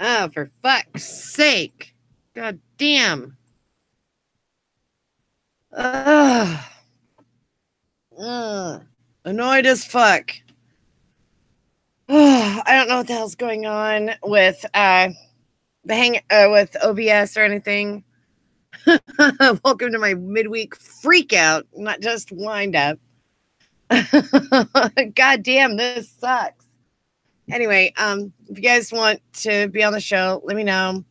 Oh, for fuck's sake. God damn. Ugh. Annoyed as fuck. I don't know what the hell's going on with with OBS or anything. Welcome to my midweek freak out, not just wind up. God damn, this sucks. Anyway, if you guys want to be on the show, let me know.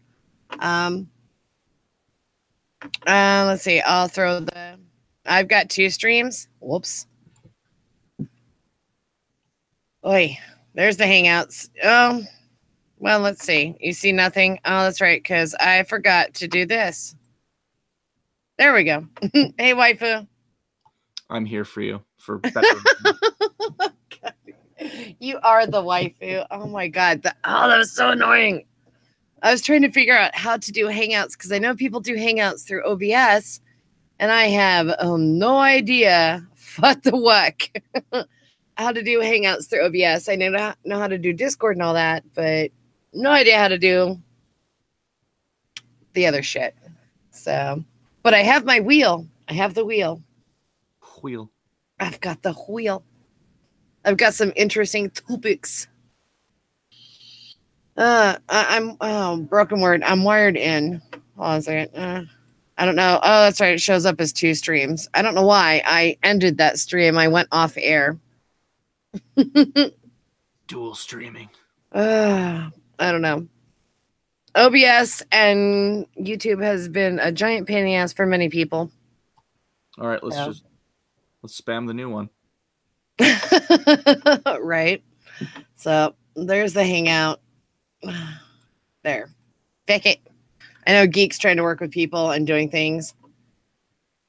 Let's see. I've got 2 streams. Whoops. Oi, there's the Hangouts. Oh, well, let's see. You see nothing? Oh, that's right, because I forgot to do this. There we go. Hey, waifu. I'm here for you. For better. You are the waifu. Oh my god. That was so annoying. I was trying to figure out how to do Hangouts because I know people do Hangouts through OBS, and I have no idea what the wuck how to do Hangouts through OBS. I know how to do Discord and all that, but no idea how to do the other shit. So, but I have my wheel. I have the wheel. Wheel. I've got the wheel. I've got some interesting topics. I'm broken word. I'm wired in. Hold on a second. I don't know. Oh, that's right. It shows up as 2 streams. I don't know why. I ended that stream. I went off air. Dual streaming. I don't know. OBS and YouTube has been a giant pain in the ass for many people. All right, let's spam the new one. Right. So there's the Hangout. There. Pick it. I know Geek's trying to work with people and doing things.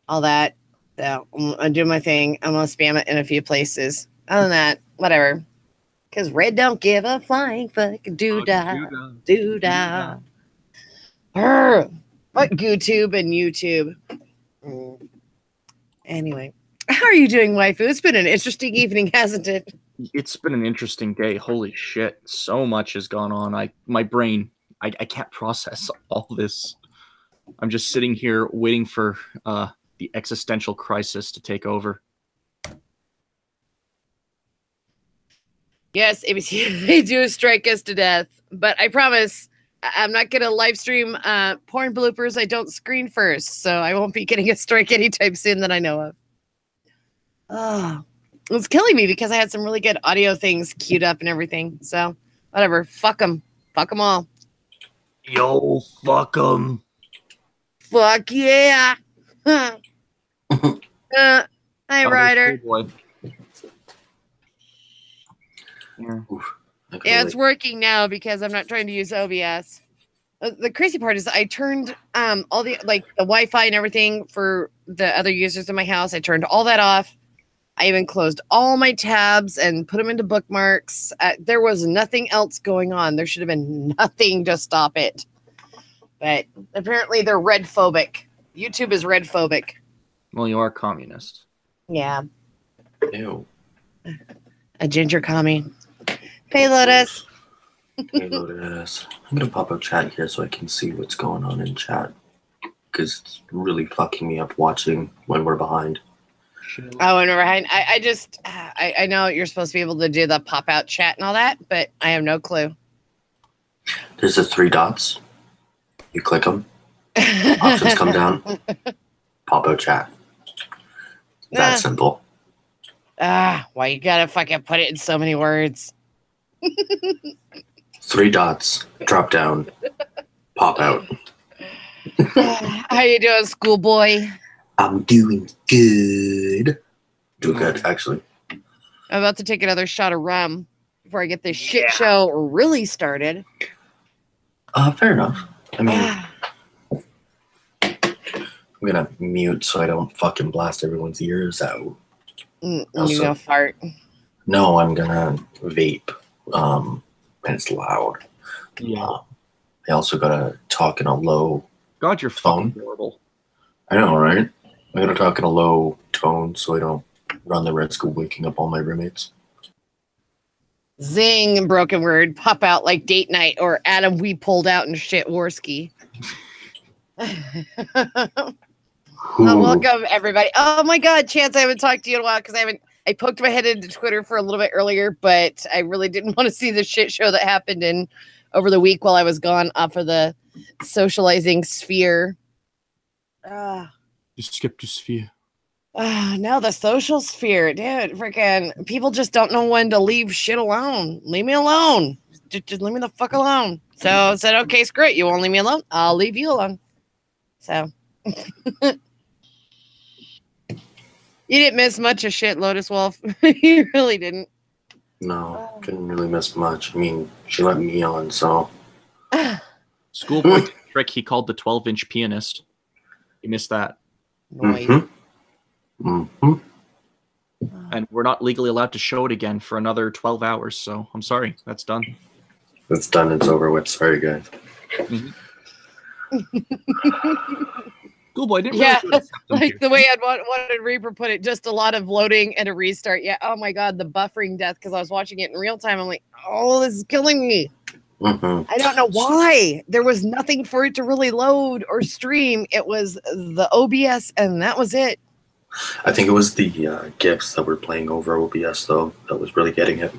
All that. So I'm doing my thing. I'm going to spam it in a few places. Other than that, whatever. Because Red don't give a flying fuck. Doo-dah. Doo-dah. Fuck GooTube and YouTube. Anyway. How are you doing, waifu? It's been an interesting evening, hasn't it? It's been an interesting day. Holy shit. So much has gone on. My brain, I can't process all this. I'm just sitting here waiting for the existential crisis to take over. Yes, ABC, they do strike us to death. But I promise I'm not going to live stream porn bloopers I don't screen first. So I won't be getting a strike anytime soon that I know of. Oh, it's killing me because I had some really good audio things queued up and everything. So whatever. Fuck them. Fuck them all. Yo, fuck them. Fuck yeah. Hi, Ryder. Cool boy. Yeah, it's working now because I'm not trying to use OBS. The crazy part is I turned all the the Wi-Fi and everything for the other users in my house. I turned all that off. I even closed all my tabs and put them into bookmarks. There was nothing else going on. There should have been nothing to stop it. But apparently they're red phobic. YouTube is red phobic. Well, you are communist. Yeah. Ew. A ginger commie. Hey, Lotus. Hey, Lotus. I'm going to pop up chat here so I can see what's going on in chat. Because it's really fucking me up watching when we're behind. Oh, and we're behind. I know you're supposed to be able to do the pop-out chat and all that, but I have no clue. There's the 3 dots. You click them. Options come down. Pop-out chat. That simple. Why you gotta fucking put it in so many words? 3 dots. Drop down. Pop out. How you doing, schoolboy? I'm doing good. Doing good, actually. I'm about to take another shot of rum before I get this shit show really started. Fair enough. I mean, I'm gonna mute so I don't fucking blast everyone's ears out. You gonna fart? No, I'm gonna vape. And it's loud. Yeah. I also gotta talk in a low God, you're tone. fucking horrible. I know, right? I gotta talk in a low tone so I don't run the risk of waking up all my roommates. Zing, broken word, pop out like date night or Adam, we pulled out and shit Worski. Welcome everybody. Oh my God, Chance, I haven't talked to you in a while because I poked my head into Twitter for a little bit earlier, but I really didn't want to see the shit show that happened over the week while I was gone off of the socializing sphere. You skipped your sphere. Now the social sphere, dude. Freaking people just don't know when to leave shit alone. Leave me alone. Just leave me the fuck alone. So I said, okay, screw it. You won't leave me alone? I'll leave you alone. So you didn't miss much of shit, Lotus Wolf. You really didn't. No, didn't really miss much. I mean, she let me on, so. Schoolboy trick he called the 12-inch pianist. You missed that. Noise. And we're not legally allowed to show it again for another 12 hours, so I'm sorry. That's done. It's done. It's over with. Sorry, guys. Schoolboy didn't Yeah, really like the way I'd wanted Reaper put it, just a lot of loading and a restart. Yeah, oh my God, the buffering death, because I was watching it in real time. I'm like, oh, this is killing me. I don't know why. There was nothing for it to really load or stream. It was the OBS, and that was it. I think it was the GIFs that were playing over OBS, though, that was really getting it.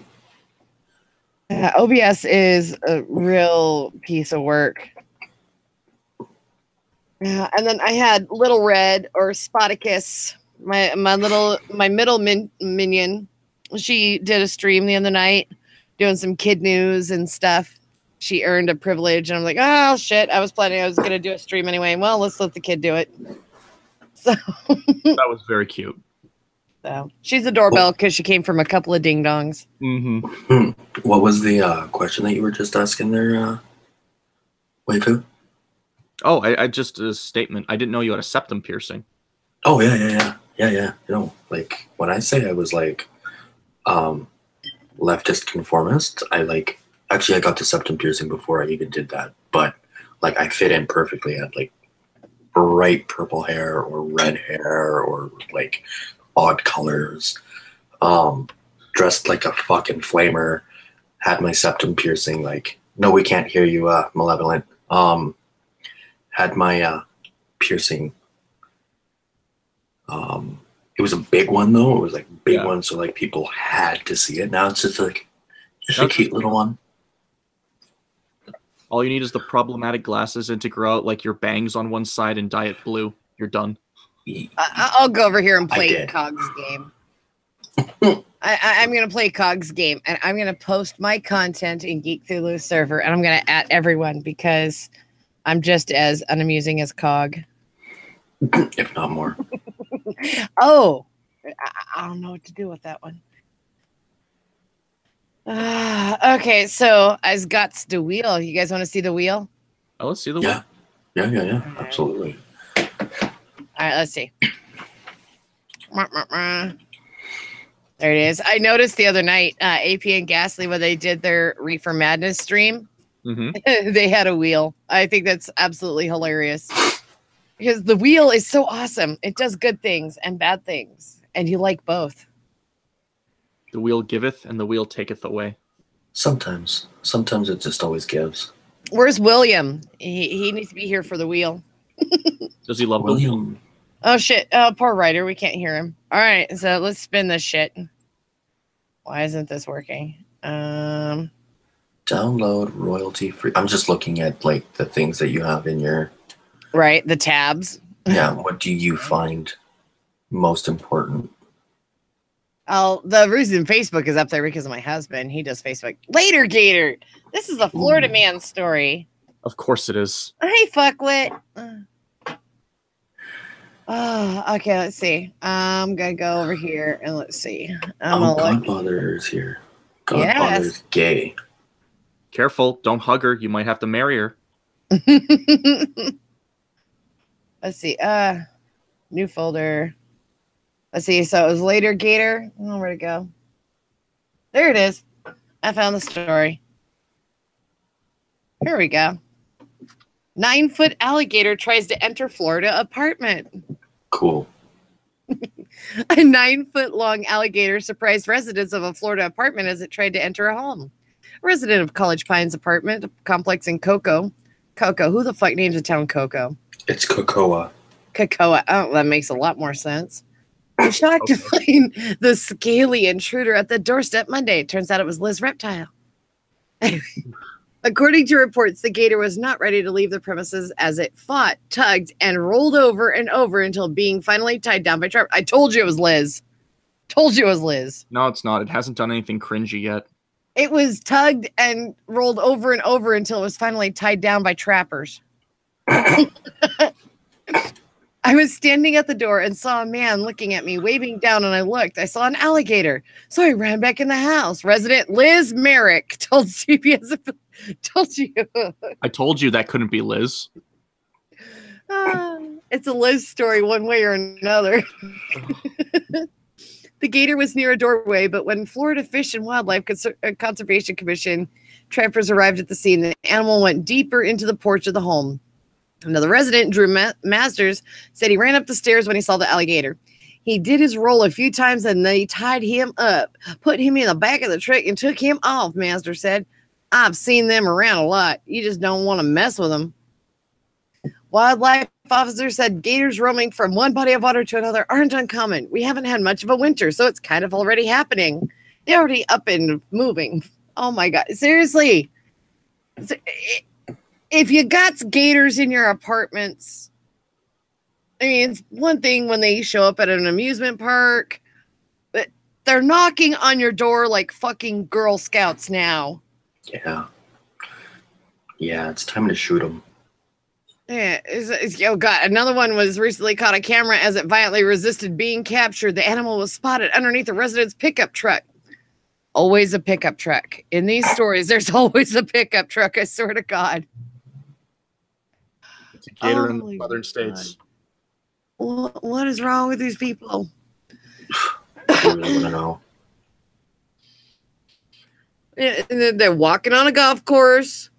OBS is a real piece of work. Yeah, and then I had Little Red or Spoticus, my middle minion. She did a stream the other night doing some kid news and stuff. She earned a privilege, and I'm like, oh shit! I was gonna do a stream anyway. Well, let's let the kid do it. So that was very cute. So she's a doorbell because she came from a couple of ding dongs. What was the question that you were just asking there, Waifu? Oh, I just a statement. I didn't know you had a septum piercing. Oh yeah. You know, like when I say I was like leftist conformist, I got the septum piercing before I even did that. But like I fit in perfectly. I had like bright purple hair or red hair or like odd colors. Dressed like a fucking flamer. Had my septum piercing. Like, no, we can't hear you, Malevolent. Had my piercing. It was a big one though. It was like big one, so like people had to see it. Now it's just like a cute little one. All you need is the problematic glasses and to grow out like your bangs on one side and dye it blue. You're done. I'll go over here and play Cog's game. I'm going to play Cog's game, and I'm going to post my content in Geek Thulu server, and I'm going to @ everyone because I'm just as unamusing as Cog. If not more. Oh, I don't know what to do with that one. Okay, so I've got the wheel. You guys want to see the wheel? Oh, let's see the wheel. Yeah. Absolutely. All right, let's see. There it is. I noticed the other night, AP and Ghastly, when they did their Reefer Madness stream, they had a wheel. I think that's absolutely hilarious. Because the wheel is so awesome. It does good things and bad things. And you like both. The wheel giveth and the wheel taketh away. Sometimes. Sometimes it just always gives. Where's William? He needs to be here for the wheel. Does he love William? Oh, shit. Oh, poor Ryder. We can't hear him. All right. So let's spin this shit. Why isn't this working? Download royalty free. I'm just looking at like the things that you have in your... Right. The tabs. Yeah. What do you find most important? Oh, the reason Facebook is up there because of my husband. He does Facebook. Later, Gator. This is a Florida man story. Of course it is. Hey, fuckwit. Oh, okay. Let's see. I'm gonna go over here and let's see. Godfather is here. Godfather's gay. Careful! Don't hug her. You might have to marry her. Let's see. New folder. Let's see. So it was later, Gator. Oh, where'd it go? There it is. I found the story. Here we go. 9-foot alligator tries to enter Florida apartment. Cool. A 9-foot-long alligator surprised residents of a Florida apartment as it tried to enter a home. A resident of College Pines apartment complex in Cocoa. Who the fuck names a town Cocoa? It's Cocoa. Cocoa. Oh, that makes a lot more sense. I'm shocked to find the scaly intruder at the doorstep Monday. It turns out it was Liz Reptile. According to reports, the gator was not ready to leave the premises as it fought, tugged, and rolled over and over until being finally tied down by trappers. I told you it was Liz. Told you it was Liz. No, it's not. It hasn't done anything cringy yet. It was tugged and rolled over and over until it was finally tied down by trappers. I was standing at the door and saw a man looking at me, waving down, and I looked. I saw an alligator. So I ran back in the house. Resident Liz Merrick told CBS. Told you. I told you that couldn't be Liz. It's a Liz story one way or another. The gator was near a doorway, but when Florida Fish and Wildlife Conservation Commission trappers arrived at the scene, the animal went deeper into the porch of the home. Another resident, Drew Masters, said he ran up the stairs when he saw the alligator. He did his roll a few times and they tied him up, put him in the back of the truck, and took him off, Masters said. I've seen them around a lot. You just don't want to mess with them. Wildlife officer said gators roaming from one body of water to another aren't uncommon. We haven't had much of a winter, so it's kind of already happening. They're already up and moving. Oh my God. Seriously. If you got gators in your apartments, I mean, it's one thing when they show up at an amusement park, but they're knocking on your door like fucking Girl Scouts now. Yeah. Yeah, it's time to shoot them. Yeah. Oh, God. Another one was recently caught on camera as it violently resisted being captured. The animal was spotted underneath a resident's pickup truck. Always a pickup truck. In these stories, there's always a pickup truck, I swear to God. It's a gator in the southern states. What is wrong with these people? I really want to know. And then they're walking on a golf course.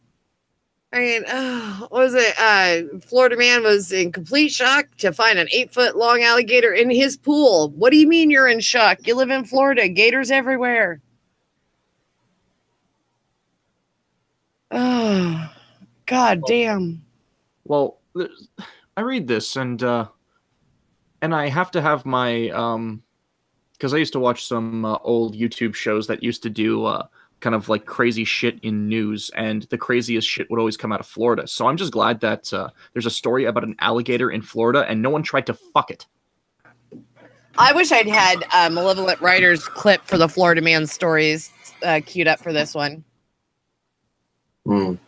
I mean, what was it? Florida man was in complete shock to find an 8-foot-long alligator in his pool. What do you mean you're in shock? You live in Florida. Gators everywhere. Oh, God damn. Well, I read this and I have to have my because I used to watch some old YouTube shows that used to do kind of like crazy shit in news, and the craziest shit would always come out of Florida. So I'm just glad that there's a story about an alligator in Florida and no one tried to fuck it. I wish I'd had Malevolent Writers clip for the Florida man stories queued up for this one. Mm.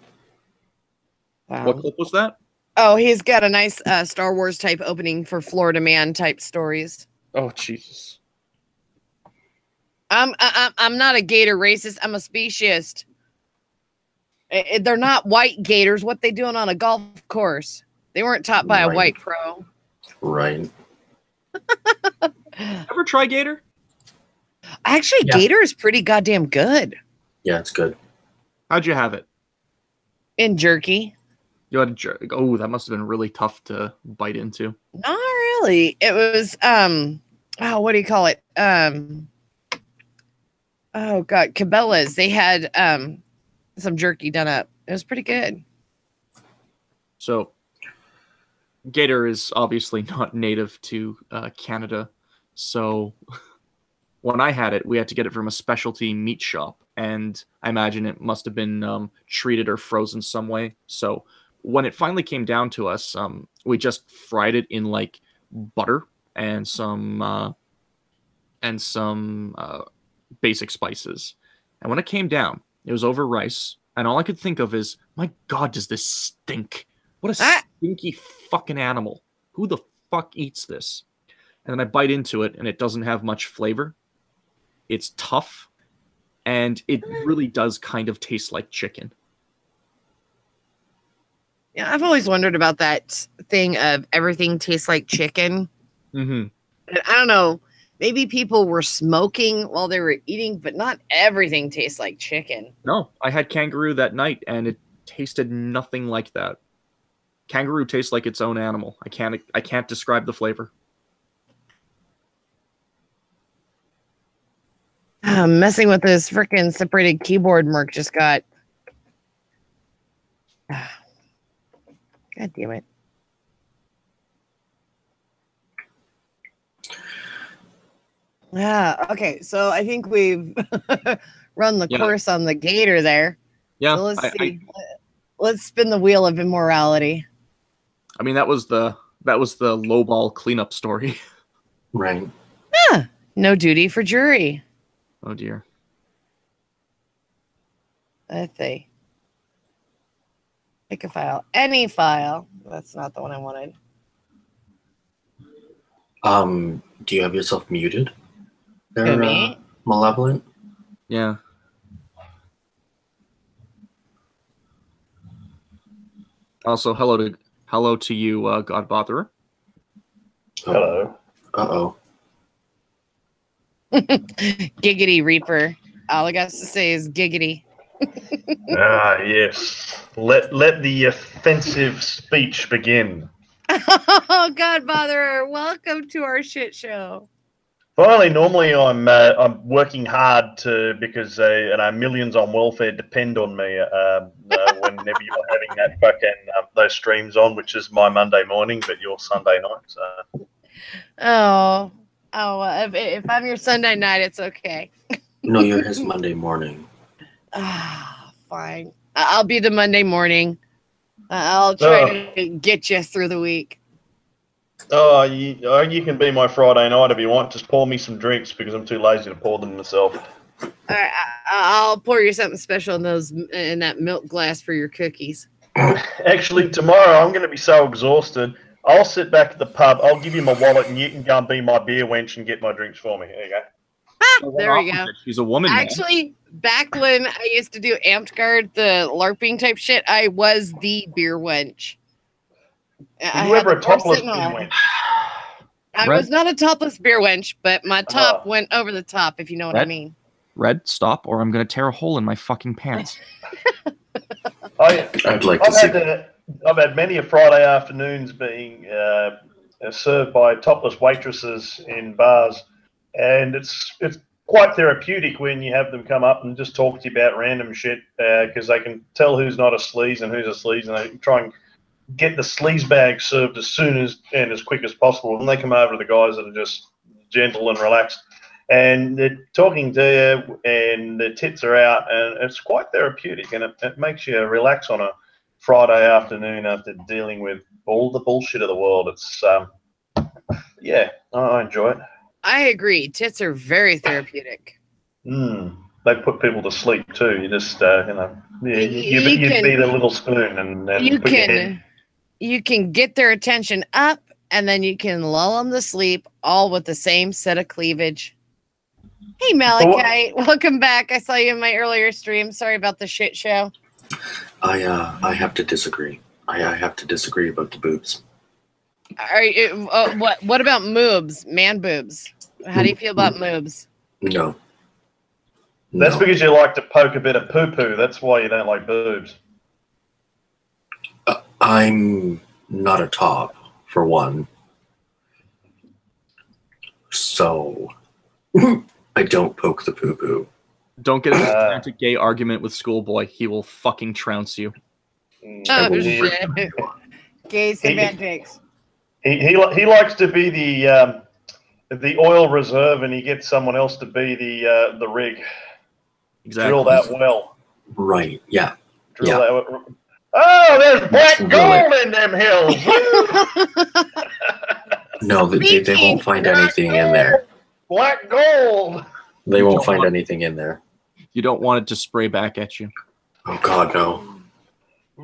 What clip was that? Oh, he's got a nice Star Wars type opening for Florida man type stories. Oh, Jesus. I'm not a gator racist. I'm a speciesist. They're not white gators. What they doing on a golf course? They weren't taught by a white pro. Right. Ever try gator? Actually, Yeah. gator is pretty goddamn good. Yeah, it's good. How'd you have it? In jerky. You had a jerk. Oh, that must have been really tough to bite into. Not really. It was what do you call it? Oh God, Cabela's. They had some jerky done up. It was pretty good. So, gator is obviously not native to Canada. So, when I had it, we had to get it from a specialty meat shop. And I imagine it must have been treated or frozen some way. So, when it finally came down to us, we just fried it in like butter and some basic spices. And when it came down, it was over rice. And all I could think of is, my God, does this stink? What a stinky fucking animal. Who the fuck eats this? And then I bite into it and it doesn't have much flavor. It's tough. And it really does kind of taste like chicken. Yeah, I've always wondered about that thing of everything tastes like chicken. Mm-hmm. And I don't know. Maybe people were smoking while they were eating, but not everything tastes like chicken. No, I had kangaroo that night and it tasted nothing like that. Kangaroo tastes like its own animal. I can't describe the flavor. Messing with this freaking separated keyboard Merc just got. God damn it. Yeah, okay. So I think we've run the course on the gator there. Yeah. So let's see. Let's spin the wheel of immorality. I mean, that was the lowball cleanup story. Right. Yeah. No duty for jury. Oh dear. Let's see. Pick a file. Any file. That's not the one I wanted. Do you have yourself muted? Who, me? Malevolent? Yeah. Also, hello to you, Godbotherer. Hello. Uh-oh. Giggity Reaper. All I got to say is giggity. Yes. Let the offensive speech begin. Oh, Godbotherer, welcome to our shit show. Finally, normally I'm working hard because millions on welfare depend on me. Whenever you're having that fucking those streams on, which is my Monday morning, but your Sunday night. So. Oh, if I'm your Sunday night, it's okay. No, you're his Monday morning. Fine. I'll be the Monday morning. I'll try to get you through the week. Oh, you can be my Friday night if you want. Just pour me some drinks because I'm too lazy to pour them myself. All right, I'll pour you something special in that milk glass for your cookies. Actually, tomorrow I'm going to be so exhausted. I'll sit back at the pub. I'll give you my wallet, and you can go and be my beer wench and get my drinks for me. There you go. There we go. She's a woman. Actually, back when I used to do Amped Guard, the LARPing type shit, I was the beer wench. Were you ever a topless beer wench? I was not a topless beer wench, but my top went over the top, if you know what I mean. Red, stop, or I'm going to tear a hole in my fucking pants. I'd like to see. I've had many a Friday afternoons being served by topless waitresses in bars, and it's quite therapeutic when you have them come up and just talk to you about random shit because they can tell who's not a sleaze and who's a sleaze, and they try and get the sleaze bag served as soon as and as quick as possible. And they come over to the guys that are just gentle and relaxed, and they're talking to you, and their tits are out, and it's quite therapeutic, and it makes you relax on a Friday afternoon after dealing with all the bullshit of the world. It's yeah, I enjoy it. I agree. Tits are very therapeutic. They put people to sleep too. You just you feed a little spoon and you can get their attention up, and then you can lull them to sleep, all with the same set of cleavage. Hey, Malachite, welcome back. I saw you in my earlier stream. Sorry about the shit show. I have to disagree. I have to disagree about the boobs. What about moobs? Man boobs. How do you feel about moobs? No. That's because you like to poke a bit of poo-poo. That's why you don't like boobs. I'm not a top, for one. So, I don't poke the poo-poo. Don't get into a romantic gay argument with Schoolboy. He will fucking trounce you. Oh, shit. Gay semantics. He likes to be the oil reserve, and he gets someone else to be the rig. Exactly. Drill that well. Right, yeah. Drill that. Oh, there's black gold in them hills. No, they won't find anything in there. Black gold. They won't find anything in there. You don't want it to spray back at you. Oh, God, no.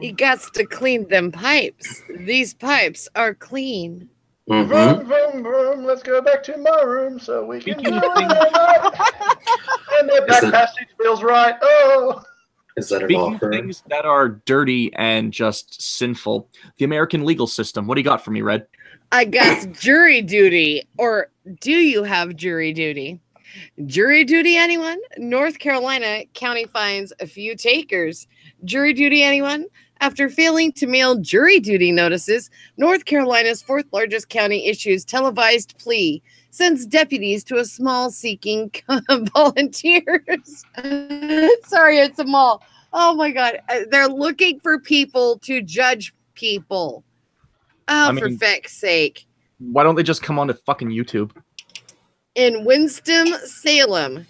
You got to clean them pipes. These pipes are clean. Vroom, vroom, vroom. Let's go back to my room so we can do it. And that back passage feels right. Oh. Is that an Speaking offer? of things that are dirty and just sinful, the American legal system. What do you got for me, Red? I got jury duty. Or do you have jury duty? Jury duty, anyone? North Carolina county fines a few takers. Jury duty, anyone? After failing to mail jury duty notices, North Carolina's fourth largest county issues televised plea sends deputies to a mall seeking volunteers. Sorry, it's a mall. Oh my God. They're looking for people to judge people. Oh, for feck's sake. Why don't they just come on to fucking YouTube? In Winston-Salem.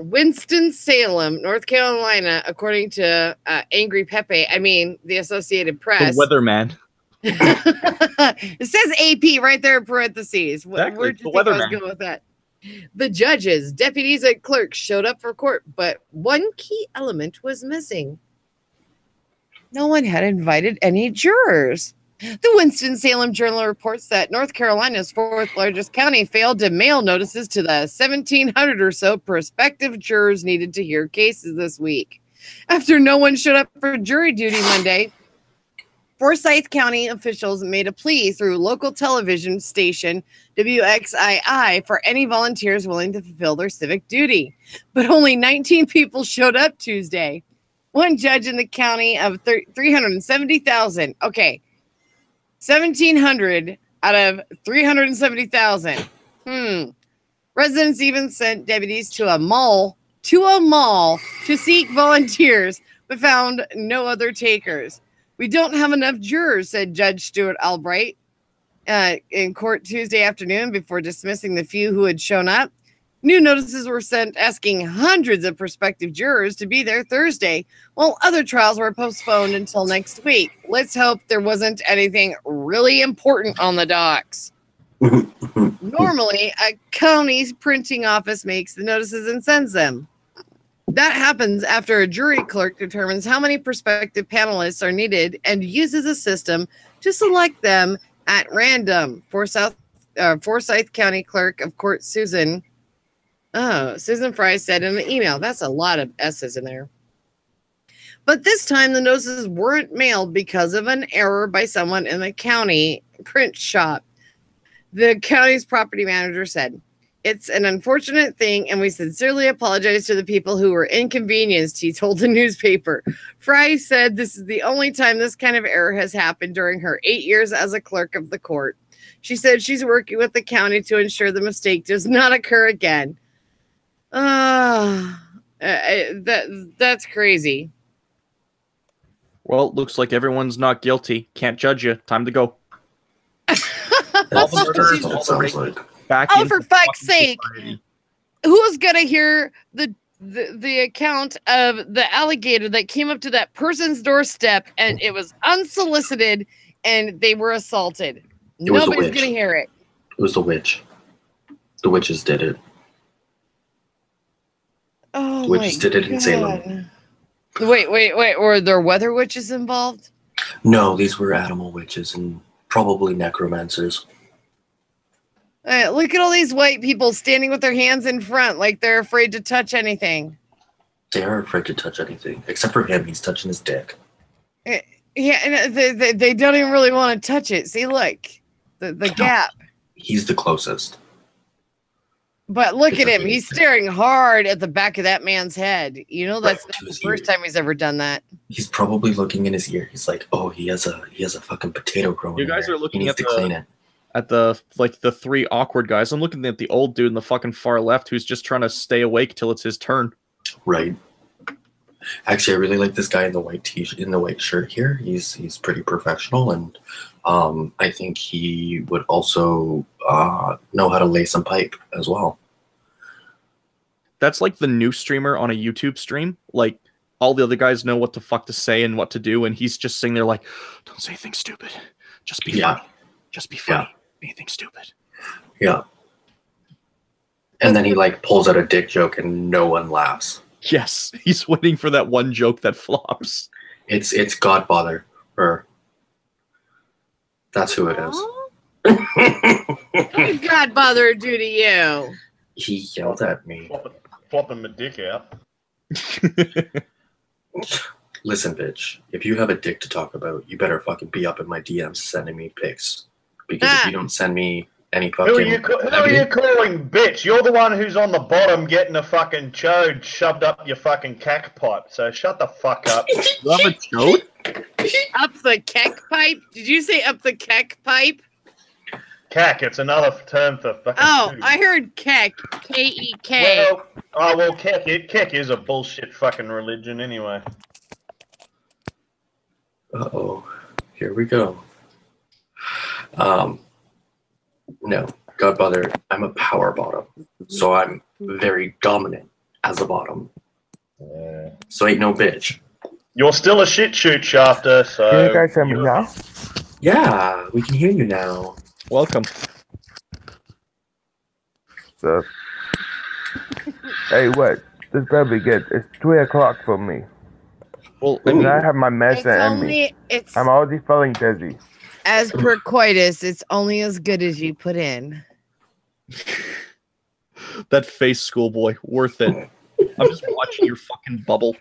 Winston-Salem, North Carolina, according to Angry Pepe. I mean, the Associated Press. The weatherman. It says AP right there in parentheses. Exactly. Where do you think I was going with that? The judges, deputies, and clerks showed up for court, but one key element was missing. No one had invited any jurors. The Winston-Salem Journal reports that North Carolina's fourth largest county failed to mail notices to the 1,700 or so prospective jurors needed to hear cases this week. After no one showed up for jury duty Monday, Forsyth County officials made a plea through local television station WXII for any volunteers willing to fulfill their civic duty. But only 19 people showed up Tuesday. One judge in the county of 370,000. Okay. 1,700 out of 370,000. Residents even sent deputies to a mall to seek volunteers, but found no other takers. We don't have enough jurors, said Judge Stuart Albright in court Tuesday afternoon before dismissing the few who had shown up. New notices were sent asking hundreds of prospective jurors to be there Thursday, while other trials were postponed until next week. Let's hope there wasn't anything really important on the docks. Normally, a county's printing office makes the notices and sends them. That happens after a jury clerk determines how many prospective panelists are needed and uses a system to select them at random. Forsyth County Clerk of Court Susan Fry said in the email. That's a lot of S's in there. But this time the notices weren't mailed because of an error by someone in the county print shop. The county's property manager said, "It's an unfortunate thing, and we sincerely apologize to the people who were inconvenienced," he told the newspaper. Fry said this is the only time this kind of error has happened during her 8 years as a clerk of the court. She said she's working with the county to ensure the mistake does not occur again. That's crazy. Well, looks like everyone's not guilty. Can't judge you. Time to go. All the sounds like. Back for fuck's sake. Society. Who's going to hear the account of the alligator that came up to that person's doorstep and it was unsolicited and they were assaulted? Nobody's going to hear it. It was the witch. The witches did it. Oh, the witches did it in Salem. Wait. Were there weather witches involved? No, these were animal witches and probably necromancers. Look at all these white people standing with their hands in front like they're afraid to touch anything. They are afraid to touch anything. Except for him. He's touching his dick. Yeah, and they don't even really want to touch it. See, look. The gap. He's the closest. But look at him. He's staring hard at the back of that man's head. You know, that's not the first time he's ever done that. He's probably looking in his ear. He's like, oh, he has a fucking potato growing. You guys are looking at the three awkward guys. I'm looking at the old dude in the fucking far left who's just trying to stay awake till it's his turn. Right. Actually, I really like this guy in the white t-shirt, in the white shirt here. He's pretty professional, and I think he would also know how to lay some pipe as well. That's like the new streamer on a YouTube stream. Like, all the other guys know what the fuck to say and what to do, and he's just sitting there like, don't say anything stupid. Just be funny. Just be funny. Anything stupid. Yeah. And then he like pulls out a dick joke and no one laughs. Yes, he's waiting for that one joke that flops. It's Godfather, or that's who it is. What did Godfather do to you? He yelled at me. Flopping my dick out. Listen, bitch, if you have a dick to talk about, you better fucking be up in my DMs sending me pics. Because if you don't send me any fucking... Who are you calling bitch? You're the one who's on the bottom getting a fucking chode shoved up your fucking cack pipe. So shut the fuck up. You have a chode? Up the keck pipe? Did you say up the keck pipe? Cack. It's another term for fucking. Oh, food. I heard kek. K-E-K. Well, Keck is a bullshit fucking religion anyway. Uh-oh. Here we go. No, Godfather, I'm a power bottom. So I'm very dominant as a bottom. So ain't no bitch. You're still a shit shoot, Shafter, so... Can you guys hear me now? Yeah, we can hear you now. Welcome. So, hey, what? This better be good. It's 3 o'clock for me. Well, And I have my medicine in me. It's I'm already feeling dizzy. as per coitus, it's only as good as you put in. that face, schoolboy, worth it. I'm just watching your fucking bubble.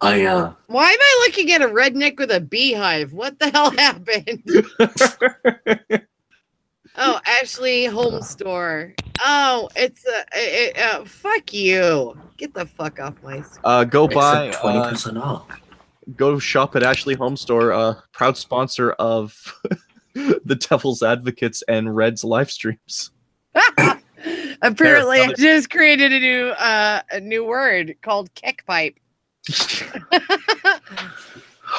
Why am I looking at a redneck with a beehive? What the hell happened? Oh, Ashley Home Store. Oh, it's fuck you. Get the fuck off my screen. Go buy Except 20% off. go shop at Ashley Home Store, proud sponsor of the Devil's Advocates and Red's live streams. Apparently, I just created a new word called keck pipe.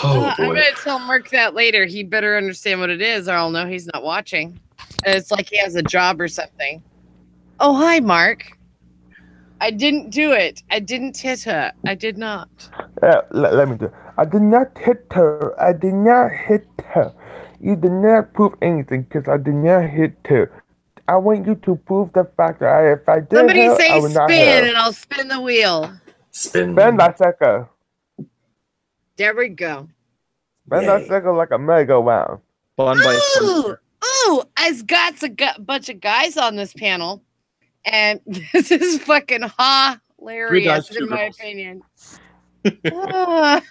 Oh I'm boy. gonna tell Mark that later. He better understand what it is, or I'll know he's not watching. It's like he has a job or something. Oh, hi, Mark. I didn't do it. I didn't hit her. I did not. Let me do it. I did not hit her. I did not hit her. You did not prove anything because I did not hit her. I want you to prove the fact that if I did Somebody her, say I would not hit spin, her. and I'll spin the wheel. Spin. Spin that sucker. There we go. Spin that sucker like a merry-go-round. Spun by a Ooh, ooh! I've got a bunch of guys on this panel, and this is fucking hilarious two in my girls. opinion. Well,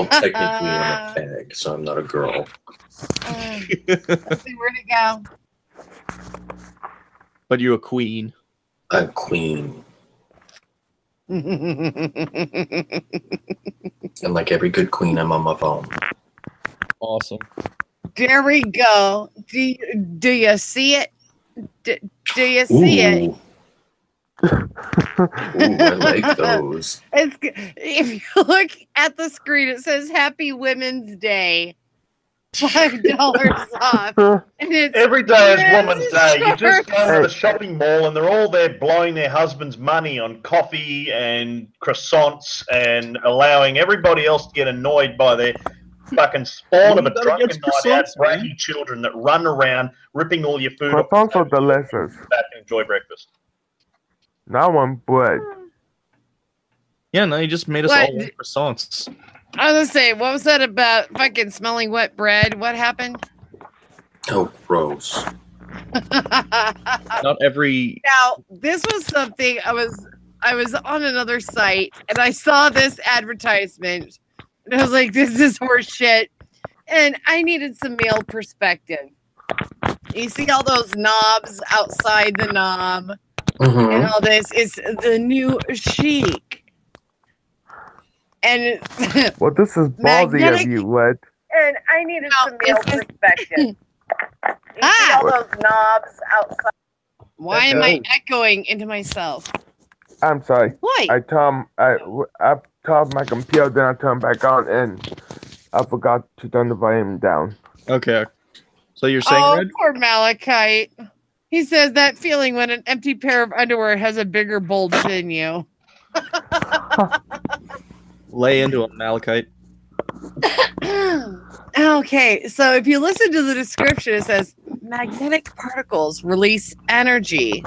technically I'm a fag, so I'm not a girl. Let's see where'd it go. But you're a queen. A queen. And like every good queen, I'm on my phone. Awesome. There we go. Do you see it? Do you see it? Ooh. Ooh, I like those. It's, if you look at the screen, it says Happy Women's Day. $5 off. And it's Every day is Woman's Day. You just go Hey. to the shopping mall and they're all there blowing their husband's money on coffee and croissants and allowing everybody else to get annoyed by their fucking spawn of a What do you got drunken against night out, croissants, man? bratty children that run around ripping all your food off Croissants are delicious. back and enjoy breakfast. Now I want bread. Yeah, no, you just made us What? all want croissants. I was gonna say, what was that about fucking smelling wet bread? What happened? Oh, gross. Not every Now, this was something I was on another site and I saw this advertisement and I was like, this is horse shit. And I needed some male perspective. You see all those knobs outside the knob and Mm-hmm. all this. It's the new chic. And it's Well, this is ballsy Magnetic- of you, Red. And I needed Now, some male is this- perspective. You see Ah! all those knobs outside. why am I echoing into myself? I'm sorry. Why? I turned my computer, then I turned back on, and I forgot to turn the volume down. Okay. So you're saying Oh, Red? poor Malachite. He says that feeling when an empty pair of underwear has a bigger bulge than you. Lay into him, Malachite. Okay, so if you listen to the description, it says magnetic particles release energy,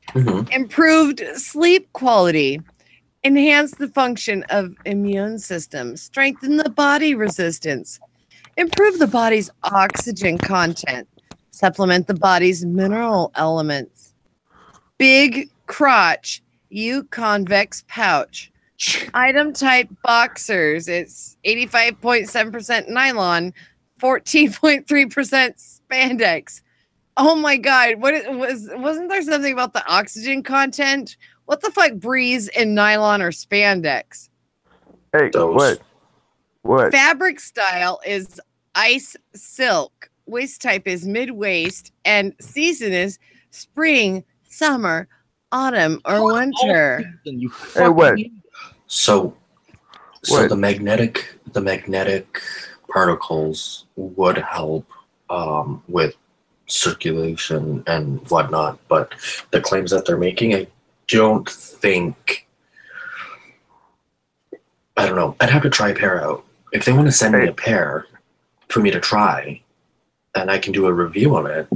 Mm-hmm. improved sleep quality, enhance the function of immune system, strengthen the body resistance, improve the body's oxygen content, supplement the body's mineral elements. Big crotch, U convex pouch. Item type boxers. It's 85.7% nylon, 14.3% spandex. Oh my god, wasn't there something about the oxygen content? What the fuck breeze in nylon or spandex? Hey, Those. what? Fabric style is ice silk waist type is mid-waist, and season is spring, summer, autumn, or winter. Then you Hey, what? fucking So What? the magnetic particles would help with circulation and whatnot, but the claims that they're making, I don't think. I don't know. I'd have to try a pair out. If they want to send me a pair for me to try, and I can do a review on it,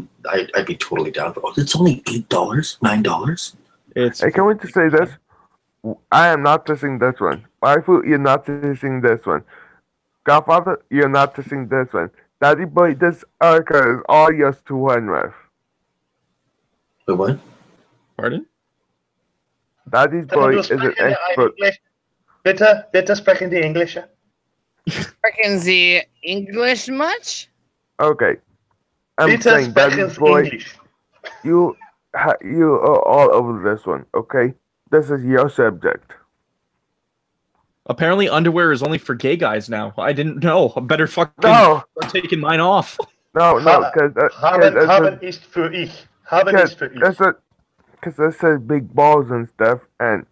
I'd be totally down. Oh, it's only $8, $9. It's Hey, can we just say this? I am not testing this one. Waifu, you're not testing this one. Godfather, you're not testing this one. Daddy boy, this arca is all yours to run with. Wait, what? pardon? Daddy's boy is an expert. Bitte sprechen die English. Freaking the English much? Okay. I'm Bitte saying sprechen Daddy's boy, English. you are all over this one, okay? This is your subject. Apparently, underwear is only for gay guys now. I didn't know. I better fucking No, start taking mine off. no, because Haben ist für ich. Haben ist für ich. because it says big balls and stuff, and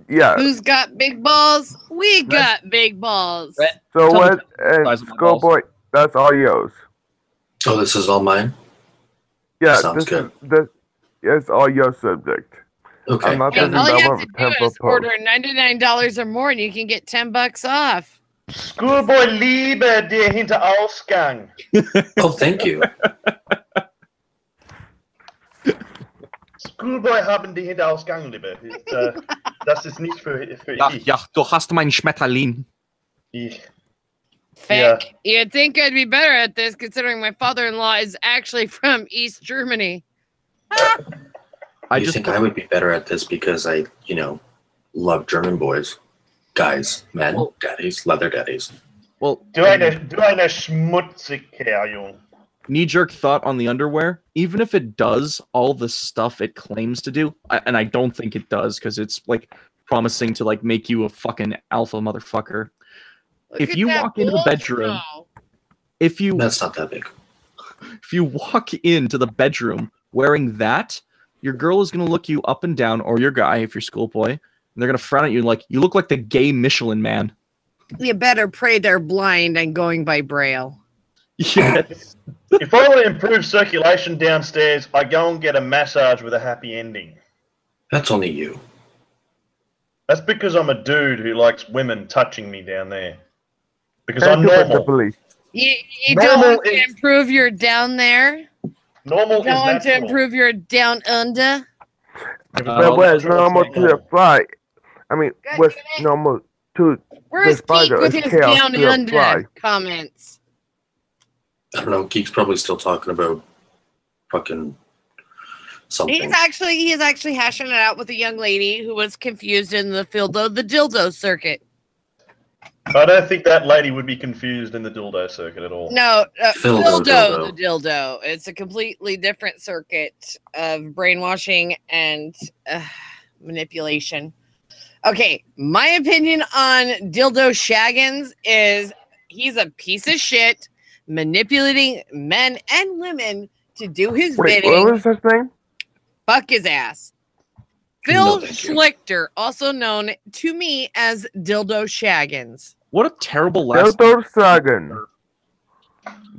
yeah. Who's got big balls? We got big balls. Red. So Tell me what? the And size of my Schoolboy, that's all yours. Oh, this is all mine? Yeah, Sounds this good. is it's all your subject. Okay. I'm not Yeah, taking all you that have one to for do temple is order $99 or more, and you can get $10 off. Schoolboy liebe der Hinterausgang. Oh, thank you. Schoolboy haben die Hinterausgang, liebe. Das ist nicht für Ja, ich. ja, du hast meinen Schmetterlin. Ich. Fick. You'd think I'd be better at this, considering my father-in-law is actually from East Germany. I think I would be better at this because I, love German boys, guys, men, Well- daddies, leather daddies. Well, Du eine Schmutzigkerl, Jung. knee-jerk thought on the underwear. Even if it does all the stuff it claims to do, and I don't think it does, because it's like promising to like make you a fucking alpha motherfucker. Look If at you that walk into the bullshit. bedroom, if you That's not that big. walk into the bedroom wearing that, your girl is gonna look you up and down, or your guy if you're schoolboy, and they're gonna frown at you like you look like the gay Michelin man. You better pray they're blind and going by Braille. Yes. If I want to improve circulation downstairs, I go and get a massage with a happy ending. That's only you. That's because I'm a dude who likes women touching me down there. Because I'm Thank you for the normal. police. You Normal don't want to is- improve your down there? Normal You is don't want to natural. improve your down under? But what's natural, normal it's to not the fly? I mean, God what's damn it. normal to Where's the spider Geek with is his chaos down to a under fly. comments? I don't know. Geek's probably still talking about fucking something. He is actually hashing it out with a young lady who was confused in the dildo circuit. I don't think that lady would be confused in the dildo circuit at all. No, Dildo. the dildo. It's a completely different circuit of brainwashing and manipulation. Okay, my opinion on Dildo Shaggins is he's a piece of shit manipulating men and women to do his Wait, bidding. what was his name? Fuck his ass. No, Phil thank you. Schlichter, also known to me as Dildo Shaggins. What a terrible last Dildo Sagan.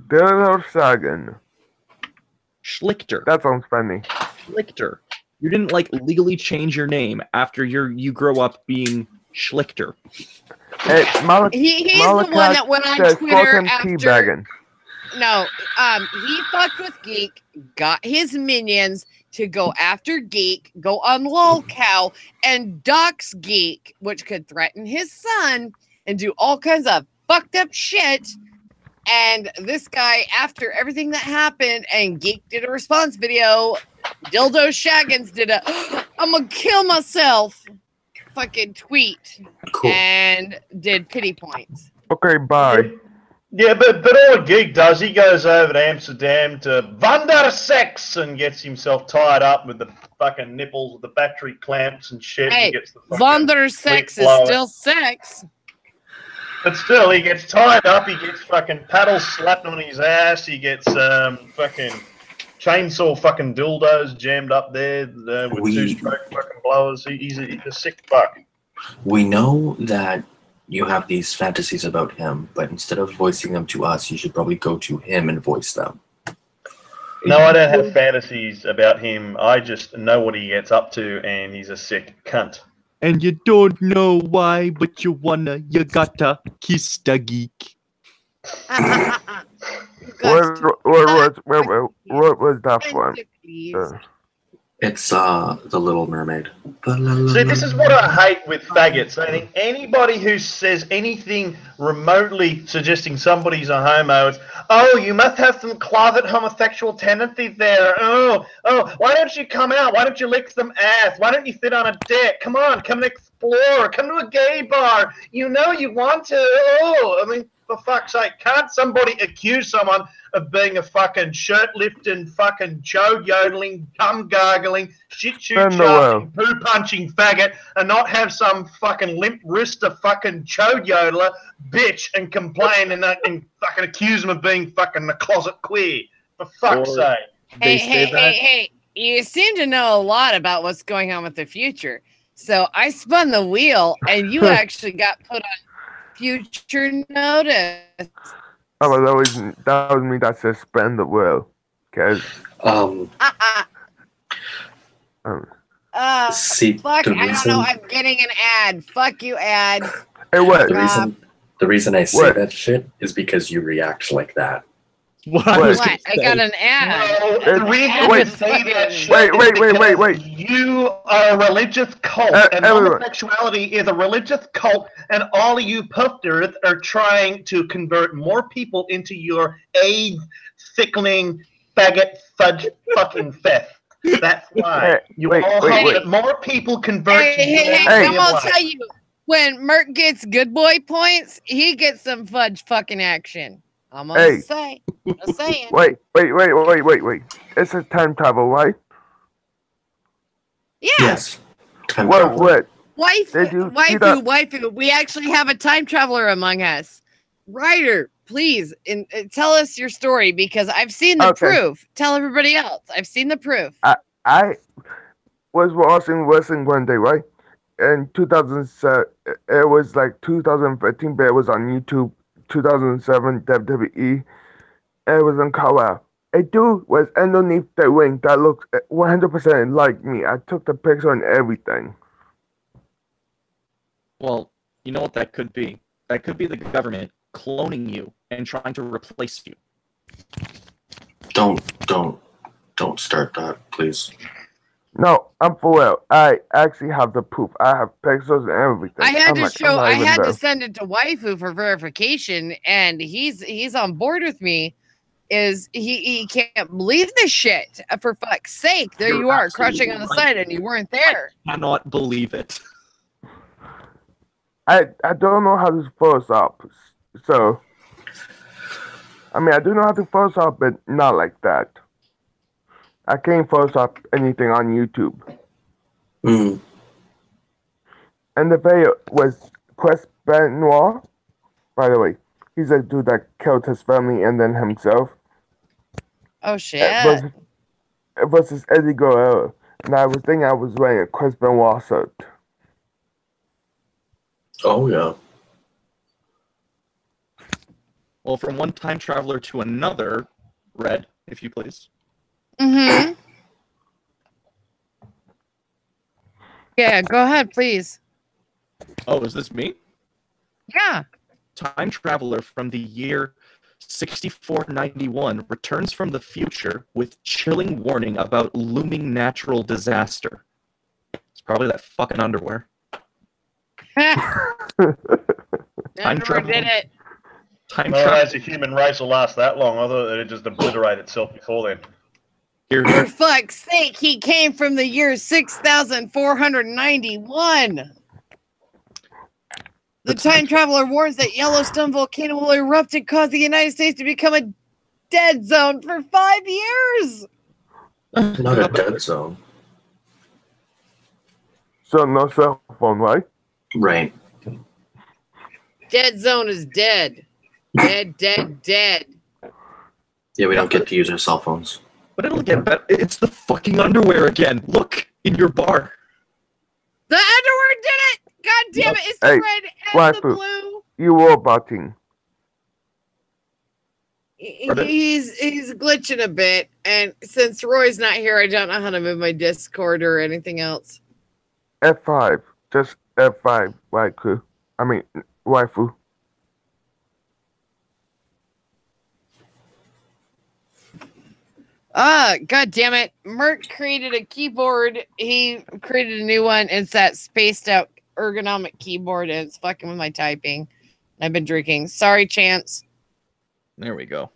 Dildo Sagan. Schlichter. That sounds funny. Schlichter. You didn't like legally change your name after you grow up being Schlichter. Hey, He's the one that went on says Twitter fuck him after. teabagging. No, he fucked with Geek, got his minions to go after Geek, go on lolcow, and dox Geek, which could threaten his son and do all kinds of fucked up shit. And this guy, after everything that happened, and Geek did a response video, Dildo Shaggins did a I'm gonna kill myself fucking tweet Cool. and did pity points. Okay, bye. Yeah, but all a geek does, he goes over to Amsterdam to Wandersex and gets himself tied up with the fucking nipples with the battery clamps and shit. Hey, and gets the fucking Wander sex is blower. still sex. But still, he gets tied up. He gets fucking paddles slapped on his ass. He gets fucking chainsaw fucking dildos jammed up there with two-stroke fucking blowers. He's a sick fuck. We know that you have these fantasies about him, but instead of voicing them to us, you should probably go to him and voice them. No, I don't have fantasies about him. I just know what he gets up to, and he's a sick cunt. And you don't know why, but you gotta kiss the geek. What was that from? It's The Little Mermaid. See, this is what I hate with faggots. I think anybody who says anything remotely suggesting somebody's a homo, it's, oh, you must have some closet homosexual tendencies there. Oh, why don't you come out? Why don't you lick some ass? Why don't you sit on a dick? Come on, come and explore. Come to a gay bar. You know you want to. Oh, I mean, for fuck's sake, can't somebody accuse someone of being a fucking shirt-lifting, fucking chode-yodeling, cum-gargling, shit-shoot-shouting, poo-punching faggot and not have some fucking limp-wrister fucking chode-yodeler bitch and complain and fucking accuse them of being fucking a closet queer? For fuck's sake. Hey, you seem to know a lot about what's going on with the future. So I spun the wheel and you actually got put on future notice. Oh, well, that was me that suspend the will. Cause see, fuck, I don't know. I'm getting an ad. Fuck you, ad. Hey, what? The reason I say that shit is because you react like that. What? I got an ad. No, the reason I say that shit wait. You are a religious cult, and homosexuality is a religious cult, and all of you pufters are trying to convert more people into your AIDS, sickling, faggot, fudge, fucking fest. That's why. You all hope that more people convert to I'm gonna tell you, when Merc gets good boy points, he gets some fudge fucking action. I'm gonna say. Just saying. Wait. It's a time travel, right? Yeah. Yes. Time travel. What? Waifu. We actually have a time traveler among us. Ryder, please, tell us your story because I've seen the proof. Tell everybody else. I've seen the proof. I was watching wrestling one day, right? In 2007, it was like 2015, but it was on YouTube. 2007 WWE. It was in Colorado. A dude was underneath the ring that looked 100% like me. I took the picture and everything. Well, you know what that could be? That could be the government cloning you and trying to replace you. Don't start that, please. No, I'm for real. I actually have the proof. I have pictures and everything. I had to send it to Waifu for verification, and he's on board with me. He can't believe this shit. For fuck's sake, there you are crushing on the side, and you weren't there. I cannot believe it. I don't know how to Photoshop, so I mean I do know how to Photoshop, but not like that. I can't Photoshop anything on YouTube. Mm. And the video was Chris Benoit, by the way. He's a dude that killed his family and then himself. Oh shit. Versus Eddie Guerrero. And I was thinking I was wearing a Chris Benoit shirt. Oh yeah. Well, from one time traveler to another, Red, if you please. Mm-hmm. Yeah, go ahead, please. Oh, is this me? Yeah. Time traveler from the year 6491 returns from the future with chilling warning about looming natural disaster. It's probably that fucking underwear. Time travel. Did it. Time travel. As a human race will last that long. I thought it just obliterate itself before then. For fuck's sake, he came from the year 6491. The time traveler warns that Yellowstone volcano will erupt and cause the United States to become a dead zone for 5 years. Not a dead zone. So no cell phone, right? Right. Dead zone is dead. Dead, dead, dead. Yeah, we don't get to use our cell phones. But it'll get better. It's the fucking underwear again. Look in your bar. The underwear did it! God damn it, it's the Hey, red and the waifu. blue. You roboting. He's glitching a bit, and since Roy's not here, I don't know how to move my Discord or anything else. F5. Just F5, waifu. I mean, waifu. God damn it. Merc created a keyboard. He created a new one. It's that spaced out ergonomic keyboard, and it's fucking with my typing. I've been drinking. Sorry, Chance. There we go.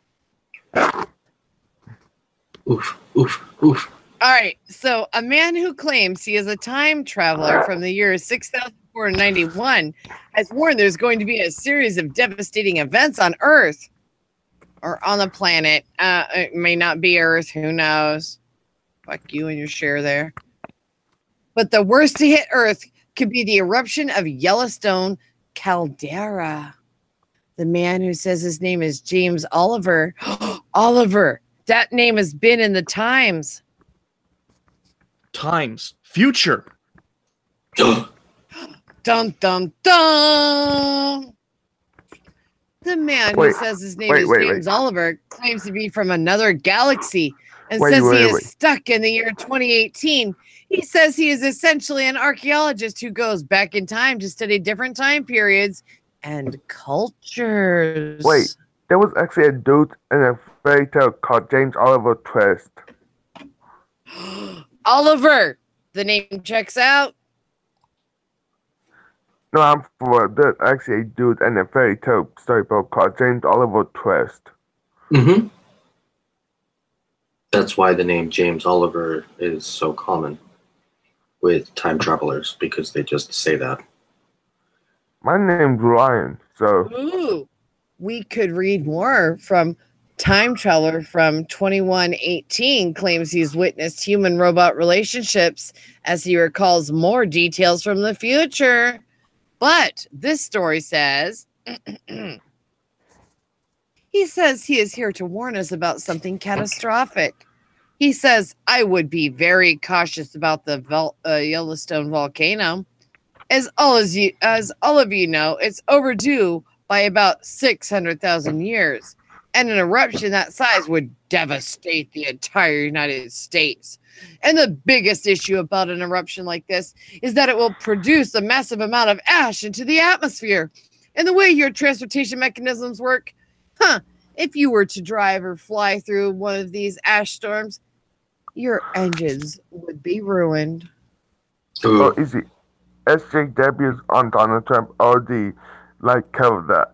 Oof, oof, oof. All right. So, a man who claims he is a time traveler from the year 6491 has warned there's going to be a series of devastating events on Earth or on the planet. It may not be Earth. Who knows? Fuck you and your share there. But the worst to hit Earth could be the eruption of Yellowstone caldera. The man who says his name is James Oliver. Oliver. That name has been in the Times. Times. Future. Dun, dun, dun. The man who says his name is James Oliver claims to be from another galaxy and says he is stuck in the year 2018. He says he is essentially an archaeologist who goes back in time to study different time periods and cultures. Wait, there was actually a dude in a fairy tale called James Oliver Twist. Oliver, the name checks out. No, I'm for there's actually a dude in a fairy tale storybook called James Oliver Twist. Mm-hmm. That's why the name James Oliver is so common with time travelers, because they just say that. My name's Ryan, so Ooh, we could read more from Time Traveler from 2118 claims he's witnessed human-robot relationships as he recalls more details from the future. But this story says, he says he is here to warn us about something catastrophic. He says, I would be very cautious about the Yellowstone volcano. As all of you know, it's overdue by about 600,000 years. And an eruption that size would devastate the entire United States. And the biggest issue about an eruption like this is that it will produce a massive amount of ash into the atmosphere. And the way your transportation mechanisms work, if you were to drive or fly through one of these ash storms, your engines would be ruined. oh, easy. SJWs on Donald Trump already covered that.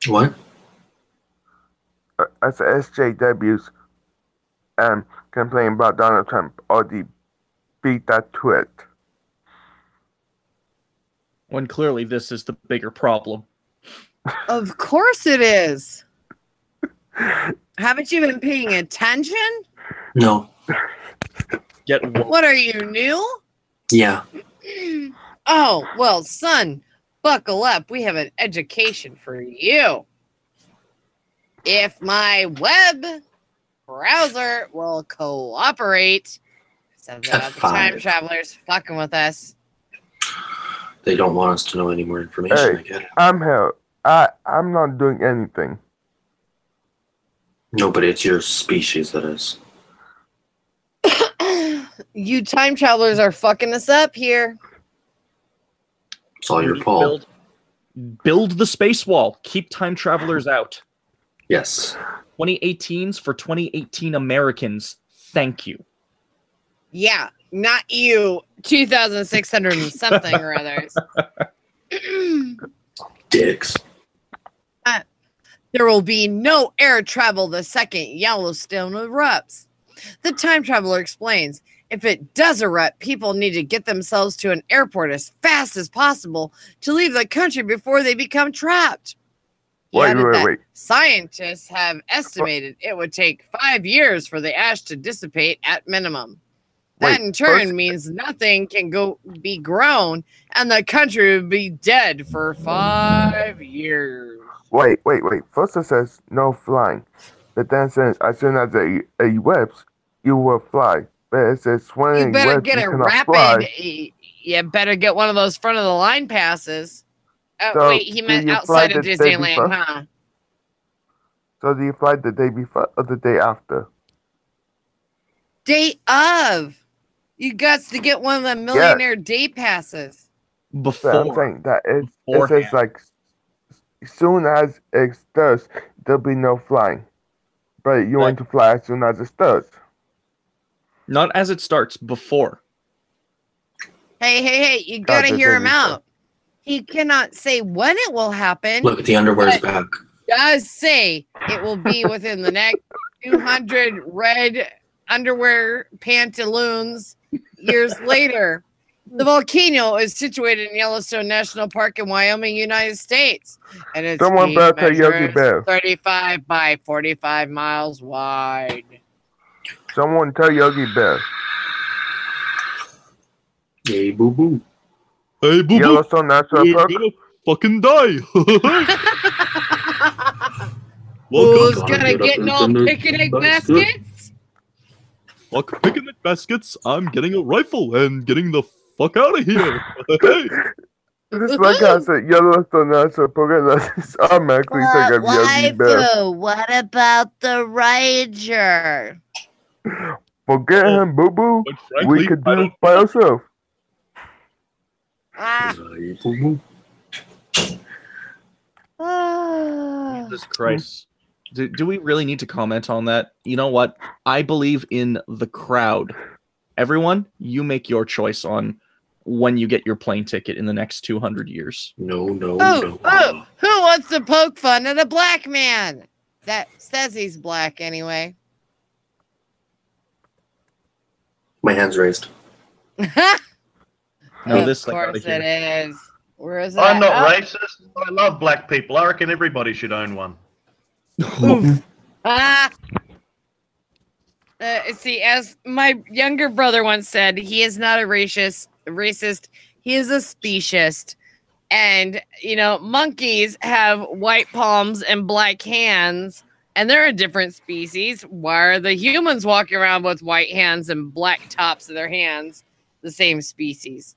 What? As SJWs complain about Donald Trump already beat that to it. When clearly this is the bigger problem. Of course it is. Haven't you been paying attention? No. What are you, new? Yeah. Oh, well, son, buckle up. We have an education for you. If my web browser will cooperate, something about the time travelers fucking with us. They don't want us to know any more information. Hey, I get it. I'm here. I'm not doing anything. No, but it's your species that is. You time travelers are fucking us up here. It's all your fault. Build the space wall. Keep time travelers out. Yes. 2018's for 2018 Americans. Thank you. Yeah, not you. 2,600 and something or others. Dicks. There will be no air travel the second Yellowstone erupts. The time traveler explains, if it does erupt, people need to get themselves to an airport as fast as possible to leave the country before they become trapped. Wait. Scientists have estimated it would take 5 years for the ash to dissipate at minimum. That Wait, in turn first- means nothing can be grown, and the country would be dead for 5 years. Wait. First it says no flying, but then it says as soon as a whips, you will fly. But it says when You a better whips, get you a cannot rapid. fly. You better get one of those front of the line passes. So, Wait, he do meant you fly outside of the day Disneyland, before? huh? So do you fly the day before or the day after? Day of. You got to get one of the millionaire day passes. But I'm Before. saying that it Beforehand. says like as soon as it starts, there'll be no flying. But you want to fly as soon as it starts. Not as it starts, before. Hey, you gotta Gotcha, hear him there you go. out. He cannot say when it will happen. Look, the underwear's But- back. Does say it will be within the next 200 red underwear pantaloons years later. The volcano is situated in Yellowstone National Park in Wyoming, United States. And its Someone peak better tell Yogi measures Bear. 35 by 45 miles wide. Someone tell Yogi Bear. Yay, boo boo. Hey, boo boo. Yellowstone National You're Park. gonna fucking die. Who's Welcome. gonna get no picnic baskets? Fuck picnic baskets. I'm getting a rifle and getting the fuck out of here. Hey. Just like I said, Yellowstone National Park, and that's automatically think of Yogi Bear. Waifu, what about the Ranger? Forget him, boo boo. But frankly, We could I do don't it by ourselves. Ah. Yay, boo boo. Jesus Christ. Do we really need to comment on that? You know what? I believe in the crowd. Everyone, you make your choice on when you get your plane ticket in the next 200 years. No, no, Oh, no. oh, who wants to poke fun at a black man? That says he's black anyway. My hand's raised. No, of this thing outta course here. it is. Where is it? I'm not Oh, racist. I love black people. I reckon everybody should own one. ah. See, as my younger brother once said, he is not a racist. He is a speciesist. And, you know, monkeys have white palms and black hands, and they're a different species. Why are the humans walking around with white hands and black tops of their hands the same species?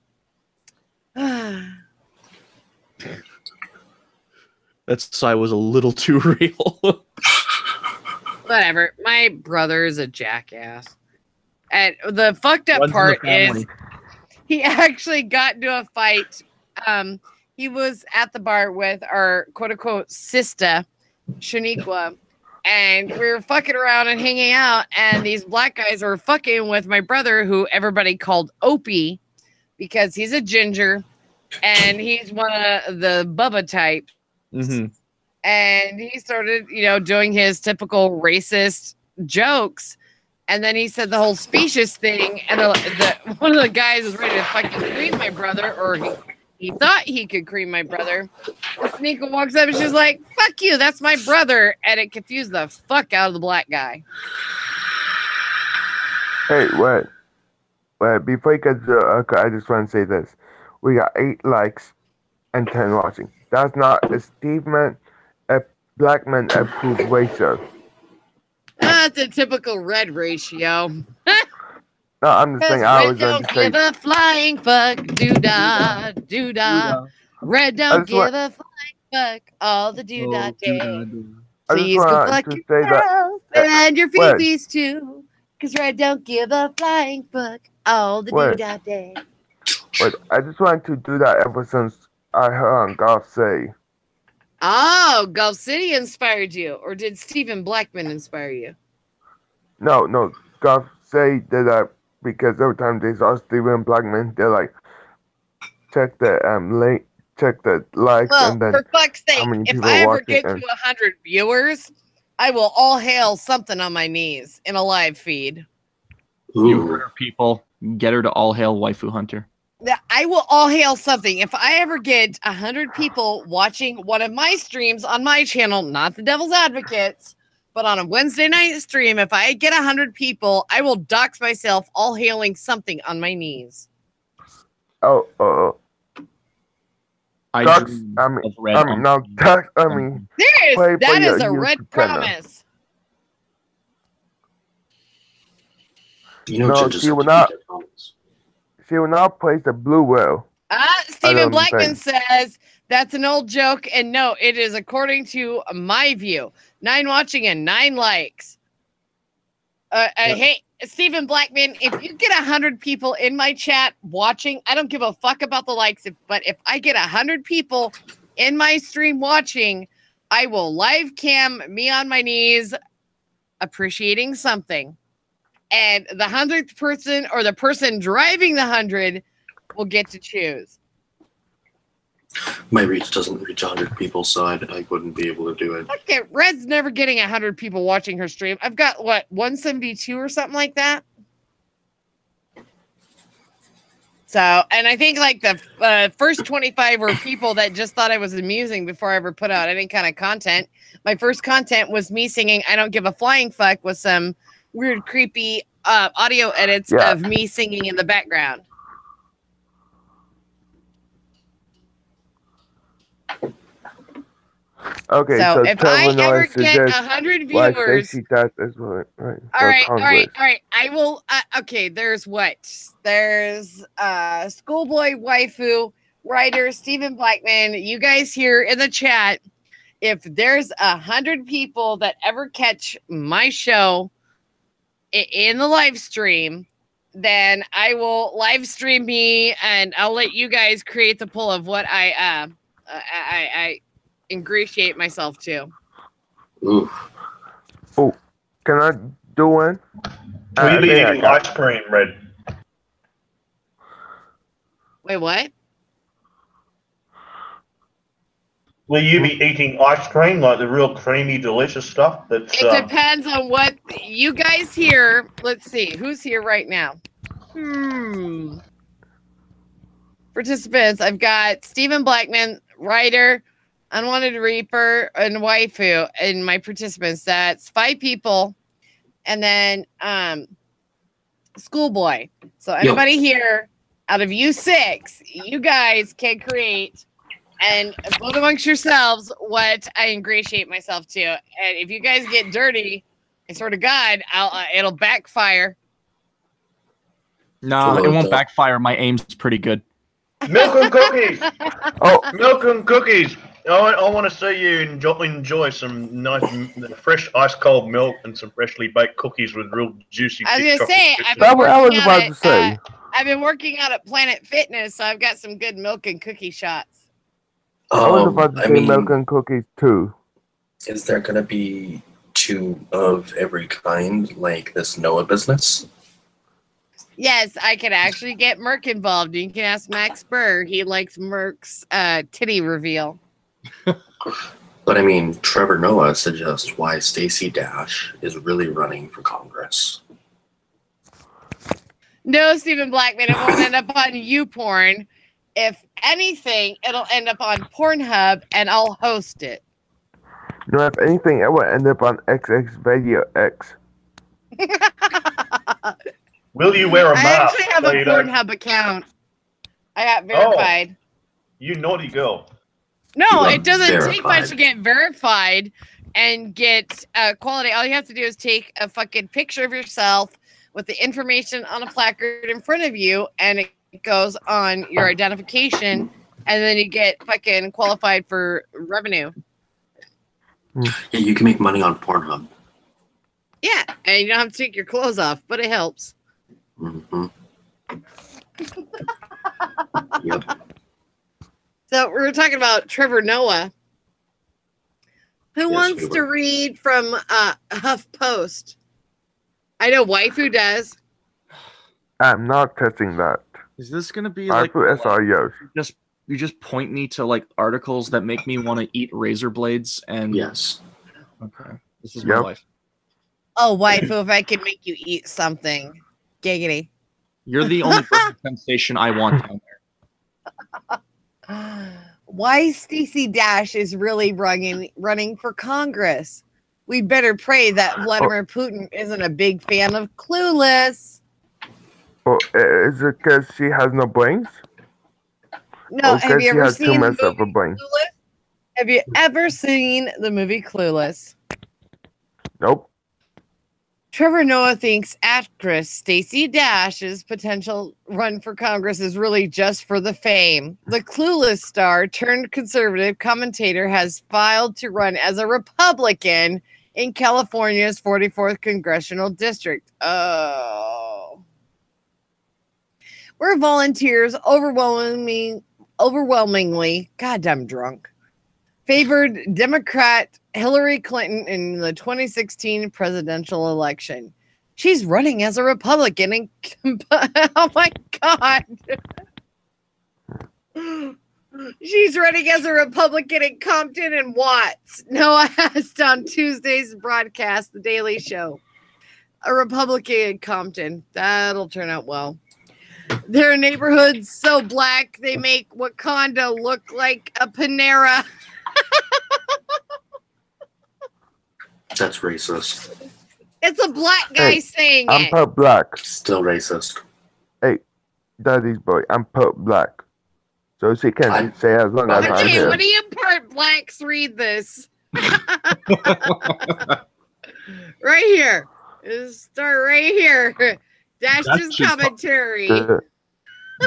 That sigh was a little too real. Whatever. My brother is a jackass. And the fucked up Runs in the part is family. he actually got into a fight. He was at the bar with our quote unquote sister, Shaniqua, and we were fucking around and hanging out. And these black guys were fucking with my brother, who everybody called Opie because he's a ginger and he's one of the Bubba type. Mhm. And he started, you know, doing his typical racist jokes. And then he said the whole specious thing. And one of the guys was ready to fucking cream my brother, or he thought he could cream my brother. And Sneaker walks up and she's like, fuck you, that's my brother. And it confused the fuck out of the black guy. Hey, what? Wait, before you get to I just want to say this. We got 8 likes and 10 watching. That's not a black man approved ratio. That's a typical red ratio. No, I'm just saying I Red was going don't to say give a flying fuck. Doo-dah, doodah. Red don't just want- give a flying fuck. All the doo-dah day. I just Please go want fuck to say that yourself and your Wait. feefies too. Cause Red don't give a flying fuck all the Wait. doo-dah day. but I just wanted to do that ever since I heard on Golf say. Oh, Gulf City inspired you. Or did Stephen Blackman inspire you? No, Golf say did that because every time they saw Steven Blackman, they're like, check the link, check the likes, Well, and then for fuck's sake, how many if people I ever watching get to and- 100 viewers, I will all hail something on my knees in a live feed. You Ooh. heard her, people. Get her to all hail Waifu Hunter. I will all hail something. If I ever get 100 people watching one of my streams on my channel, not the Devil's Advocates, But on a Wednesday night stream, if I get 100 people, I will dox myself all hailing something on my knees. I Ducks, dream I mean, of red I mean, on no, screen. ducks, I mean, There is, Play for that your is a red YouTube channel. promise. You know, No, Ginger she said will to not. keep their comments. she will not place the blue whale. Stephen don't Blackman think. says that's an old joke, and no, it is according to my view. 9 watching and 9 likes. Hey, Stephen Blackman, if you get 100 people in my chat watching, I don't give a fuck about the likes, but if I get 100 people in my stream watching, I will live cam me on my knees appreciating something. And the 100th person or the person driving the 100 will get to choose. My reach doesn't reach 100 people, so I wouldn't be able to do it. Okay, Red's never getting 100 people watching her stream. I've got, what, 172 or something like that? So, and I think like the first 25 were people that just thought I was amusing before I ever put out any kind of content. My first content was me singing I Don't Give a Flying Fuck with some weird, creepy audio edits Yeah. of me singing in the background. Okay, So so if I Trevor ever Noah get suggests 100 why viewers, Stacey does as well, right? all for right, all right, Congress. all right. I will. Okay, there's what? There's Schoolboy Waifu, writer Stephen Blackman. You guys here in the chat, if there's 100 people that ever catch my show in the live stream, then I will live stream me, and I'll let you guys create the poll of what I ingratiate myself to. Ooh. Can I do one? Will you be think I eating got- ice cream, Red? Wait, what? Will you be eating ice cream, like the real creamy, delicious stuff? That's It depends on what you guys here. Let's see who's here right now. Participants. I've got Stephen Blackman, writer, Unwanted Reaper, and Waifu, and my participants. That's 5 people, and then Schoolboy. So anybody here, out of you 6, you guys can create and vote amongst yourselves what I ingratiate myself to. And if you guys get dirty, I swear to God, it'll backfire. No, Hello, it won't Doc. backfire. My aim's pretty good. milk and cookies. Oh, Milk and cookies. I want to see you enjoy some nice, fresh, ice cold milk and some freshly baked cookies with real juicy. I was thick gonna chocolate say, chips. I've that's been what I was working about out to say. I've been working out at Planet Fitness, so I've got some good milk and cookie shots. I was about to I say mean, milk and cookies too. is there gonna be 2 of every kind, like this Noah business? Yes, I could actually get Merc involved. You can ask Max Burr. He likes Merc's titty reveal. But I mean, Trevor Noah suggests why Stacey Dash is really running for Congress. No, Stephen Blackman, it won't end up on YouPorn. If anything, it'll end up on Pornhub, and I'll host it. You know, if anything, it will end up on XX Video X. Will you wear a I mask? actually have so a you don't- Pornhub account. I got verified. You naughty girl. No, You are it doesn't take much verified. to get verified and get quality. All you have to do is take a fucking picture of yourself with the information on a placard in front of you, and it goes on your identification, and then you get fucking qualified for revenue. Yeah, you can make money on Pornhub. Yeah, and you don't have to take your clothes off, but it helps. Mm-hmm. Yep. So we were talking about Trevor Noah. Who Yes, wants we to were. read from Huff I know Waifu does. I'm not touching that. Is this gonna be I like put SREOs. you just point me to like articles that make me want to eat razor blades and Yes. Okay, this is my Yep. life. Oh, Waifu, if I could make you eat something. Giggity. You're the only sensation I want down there. Why Stacey Dash is really running for Congress. We better pray that Vladimir Putin isn't a big fan of Clueless. Or is it because she has no brains? No, Or have because you she ever has too seen the much of a movie brain? Clueless? Have you ever seen the movie Clueless? Nope. Trevor Noah thinks actress Stacey Dash's potential run for Congress is really just for the fame. The Clueless star turned conservative commentator has filed to run as a Republican in California's 44th congressional district. Oh. Where volunteers overwhelmingly, God, I'm drunk, favored Democrat Hillary Clinton in the 2016 presidential election. She's running as a Republican in oh my God. She's running as a Republican in Compton and Watts. Noah asked on Tuesday's broadcast, The Daily Show. A Republican in Compton. That'll turn out well. Their neighborhood's so black they make Wakanda look like a Panera. That's racist. It's a black guy Hey, saying I'm it. part black. Still racist. Hey, Daddy's boy, I'm part black. So she can I'm- say as long as I'm Okay, here. what do you part blacks read this? Right here. Just start right here. Dash's That's just- commentary.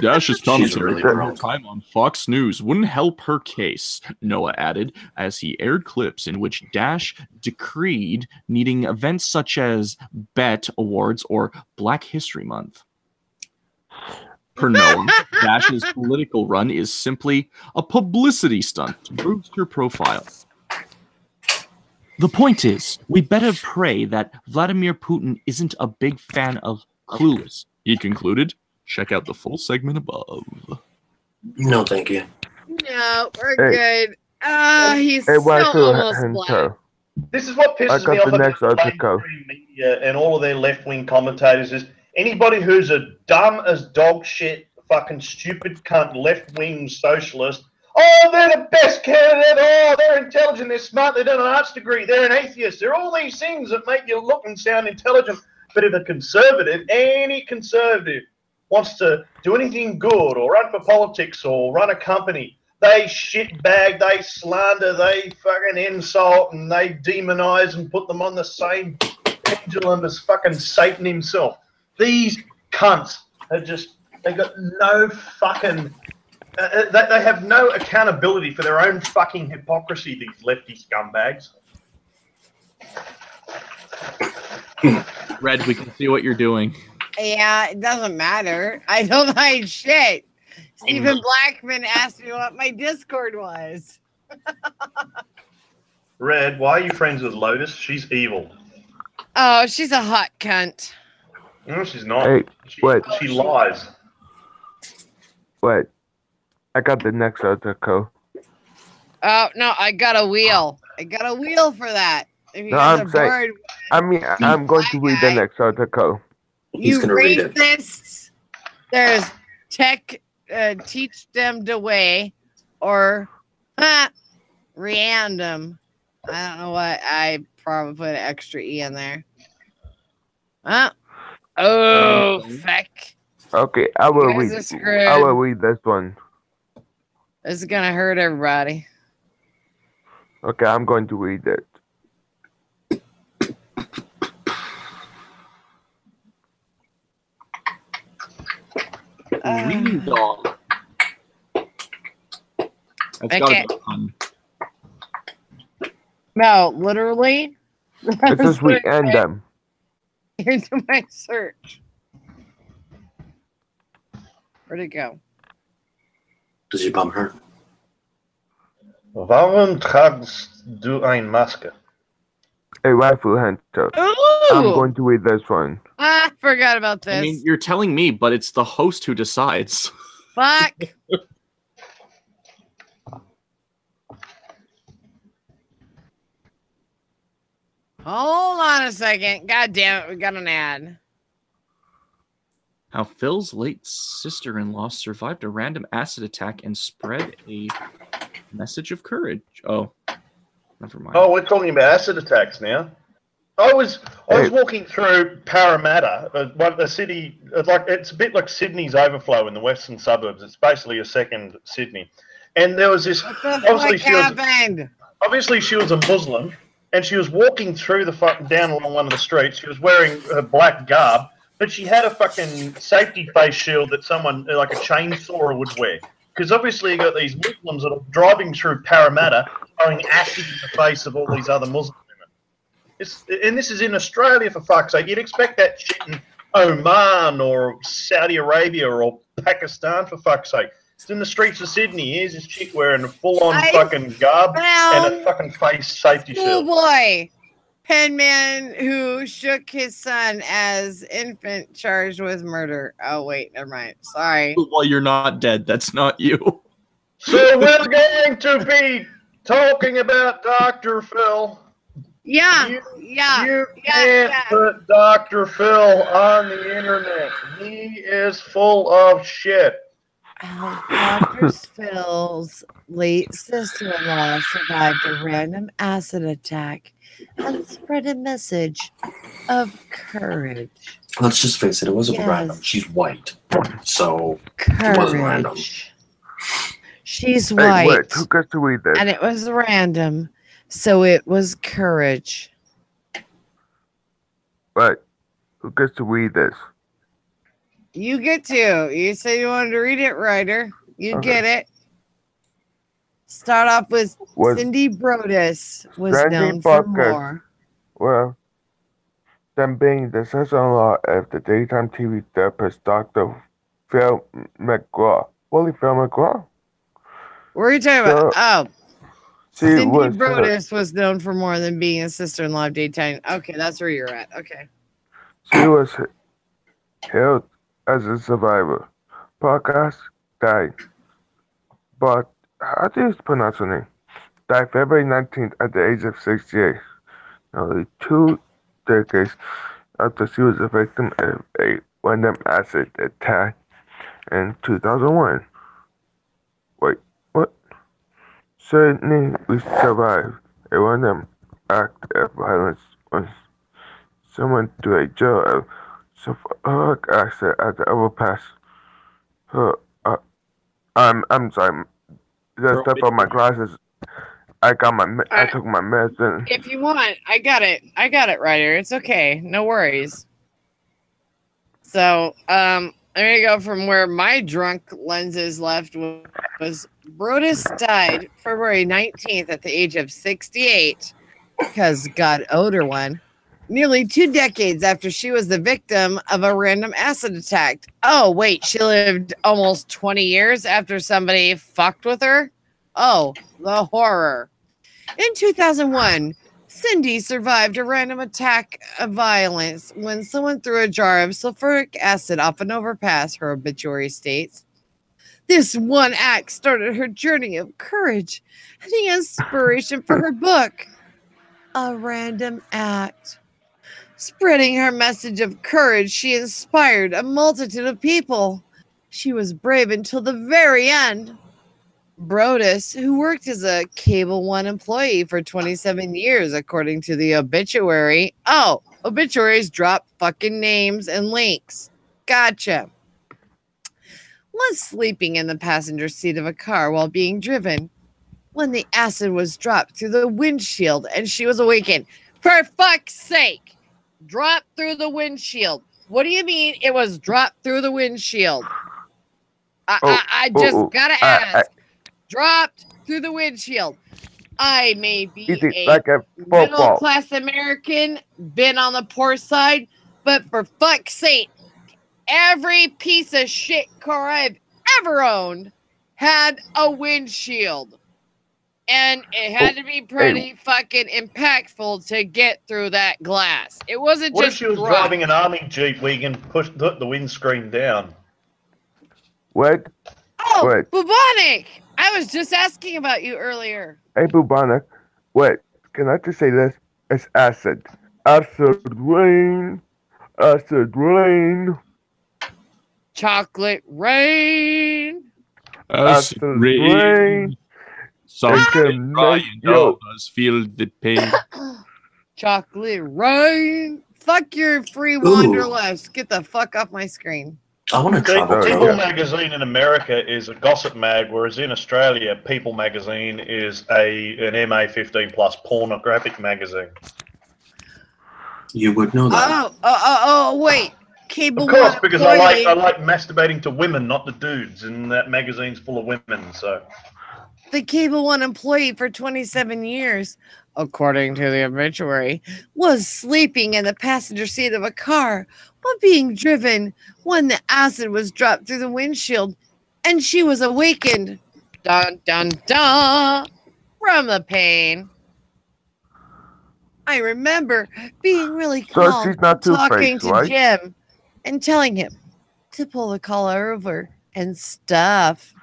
Dash's She's commentary really from her drunk. time on Fox News wouldn't help her case, Noah added, as he aired clips in which Dash decreed needing events such as BET Awards or Black History Month. Per Noah, Dash's political run is simply a publicity stunt to boost her profile. The point is, we better pray that Vladimir Putin isn't a big fan of Clueless, he concluded. Check out the full segment above. No, thank you. No, we're Hey. good. He's Hey, why still to almost black. Hunter? This is what I pisses got me off the about next the article. mainstream media and all of their left-wing commentators is anybody who's a dumb as dog shit, fucking stupid cunt, left-wing socialist. Oh, they're the best candidate. Oh, they're intelligent. They're smart. They've done an arts degree. They're an atheist. They're all these things that make you look and sound intelligent. But if a conservative, any conservative, wants to do anything good or run for politics or run a company, they shitbag, they slander, they fucking insult, and they demonize and put them on the same pendulum as fucking Satan himself. These cunts are just, they got no fucking, they have no accountability for their own fucking hypocrisy, these lefty scumbags. Red, we can see what you're doing. Yeah, it doesn't matter. I don't hide shit. Stephen Blackman asked me what my Discord was. Red, why are you friends with Lotus? She's evil. Oh, she's a hot cunt. No, she's not. Hey, wait. She lies. Wait. I got the next article. Oh, no, I got a wheel. I got a wheel for that. If you No, guys I'm are saying- bored, I mean, I'm going to read the next article. He's you gonna read it. racists, there's tech, teach them the way, or random. I don't know what. I probably put an extra E in there. Huh? Oh, fuck. Okay, I will You guys read. are screwed. I will read this one. This is gonna hurt everybody. Okay, I'm going to read it. Green dog. That's Okay. gotta be fun. No, literally. It says we end them. Into my search. Where'd it go? Does your bum hurt? Warum tragst du ein Maske? Hey, Rifle Hunter. Ooh! I'm going to read this one. I forgot about this. I mean, you're telling me, but it's the host who decides. Fuck. Hold on a second. God damn it, we got an ad. How Phil's late sister-in-law survived a random acid attack and spread a message of courage. Oh, Never mind. Oh, we're talking about acid attacks now. I was walking through Parramatta, a city. It's a bit like Sydney's overflow in the western suburbs. It's basically a second Sydney, and there was this. What the fuck happened? Obviously, she was a Muslim, and she was walking through down along one of the streets. She was wearing her black garb, but she had a fucking safety face shield that someone like a chainsawer would wear. Because obviously you got these Muslims that are driving through Parramatta, throwing acid in the face of all these other Muslim women. And this is in Australia, for fuck's sake. You'd expect that shit in Oman or Saudi Arabia or Pakistan, for fuck's sake. It's in the streets of Sydney. Here's this chick wearing a full-on fucking garb and a fucking face safety shield. Boy, penman who shook his son as infant charged with murder. Oh, wait, never mind. Sorry. Well, you're not dead. That's not you. So we're going to be talking about Dr. Phil. Yeah, You can't put Dr. Phil on the internet. He is full of shit. Dr. Phil's late sister-in-law survived a random acid attack and spread a message of courage. Let's just face it, it wasn't random. She's white. So Courage. it wasn't random. She's Hey, white. wait, who gets to read this? And it was random. So it was courage. Right. Who gets to read this? You get to. You said you wanted to read it, Ryder. You Okay. get it. Start off with Was Cindy Brodus was Cindy known for Brodus. more. Well, then being the sister-in-law of the daytime TV therapist Dr. Phil McGraw. Holy Phil McGraw? What are you talking about? Oh, She Cindy was Brodus was known for more than being a sister-in-law of daytime. Okay, that's where you're at. Okay. she was hailed as a survivor. Podcast died. But how do you pronounce her name? Died February 19th at the age of 68. Nearly 2 decades after she was a victim of a random acid attack in 2001. Wait, what? Certainly we survived a random act of violence when someone threw a jar of sulfuric acid at the overpass. I'm sorry. The stuff on my glasses. I took my medicine. If you want, I got it, Ryder. It's okay. No worries. So, I'm gonna go from where my drunk lenses left was Brodus died February 19th at the age of 68 because God owed her one. Nearly 2 decades after she was the victim of a random acid attack. Oh, wait, she lived almost 20 years after somebody fucked with her? Oh, the horror. In 2001, Cindy survived a random attack of violence when someone threw a jar of sulfuric acid off an overpass, her obituary states. This one act started her journey of courage and the inspiration for her book, A Random Act. Spreading her message of courage, she inspired a multitude of people. She was brave until the very end. Brodus, who worked as a Cable One employee for 27 years, according to the obituary. Oh, obituaries drop fucking names and links. Gotcha. Was sleeping in the passenger seat of a car while being driven when the acid was dropped through the windshield and she was awakened. For fuck's sake! Dropped through the windshield. What do you mean it was dropped through the windshield? I just gotta ask. Dropped through the windshield. I may be a middle-class American, been on the poor side, but for fuck's sake, every piece of shit car I've ever owned had a windshield. And it had to be pretty fucking impactful to get through that glass. It wasn't What just if she was driving an army jeep where you can push the windscreen down? What? Oh, What? Bubonic! I was just asking about you earlier. Hey, Bubonic. Wait, can I just say this? It's acid. Acid rain. Acid rain. Chocolate rain. Acid rain. Some Jim, Ryan yo. does feel the pain. Chocolate rain. Fuck your free Ooh. wanderlust. Get the fuck off my screen. I want to travel Sorry, to. People yeah. magazine in America is a gossip mag, whereas in Australia, People magazine is an MA15 plus pornographic magazine. You would know that. Oh, wait. Cable Of course, One because I employee. like masturbating to women, not the dudes, and that magazine's full of women. So The Cable One employee for 27 years, according to the obituary, was sleeping in the passenger seat of a car while being driven when the acid was dropped through the windshield and she was awakened, dun dun dun, from the pain. I remember being really So calm, she's not talking Two-Face, to right? Jim and telling him to pull the collar over and stuff.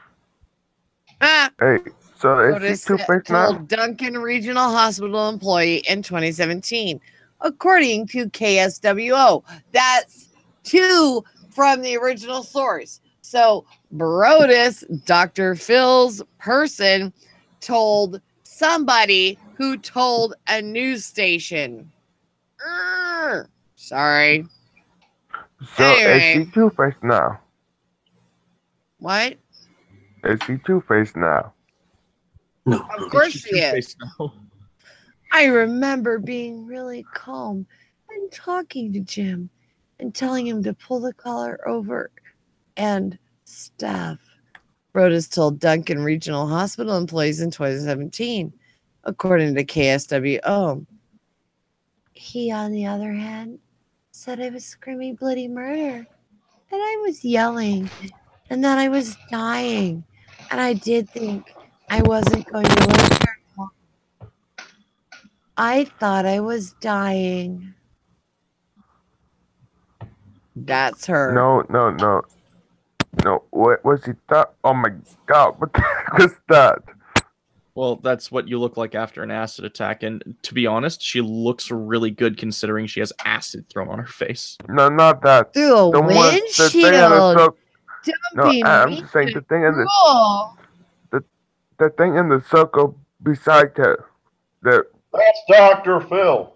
Ah, Hey, so is Otis she Two-Face now? told Duncan Regional Hospital employee in 2017, according to KSWO. That's two from the original source. So Brodus, Dr. Phil's person, told somebody who told a news station. Sorry. So Anyway. is she Two-Face now? What? Is she Two-Face now? No. Of course she is. Two-Face now. I remember being really calm and talking to Jim and telling him to pull the collar over and stuff. Brodus told Duncan Regional Hospital employees in 2017, according to KSWO. He, on the other hand, said I was screaming bloody murder, that I was yelling, and that I was dying. And I did think I wasn't going to live very long. I thought I was dying. That's her. No. What was he thought? Oh my god, what the heck was that? Well, that's what you look like after an acid attack, and to be honest, she looks really good considering she has acid thrown on her face. No, not that. Through a The one, the thing in the windshield. circle. Don't No, be I'm mean just saying the thing in the cruel. the thing in the circle beside her. The that's Dr. Phil.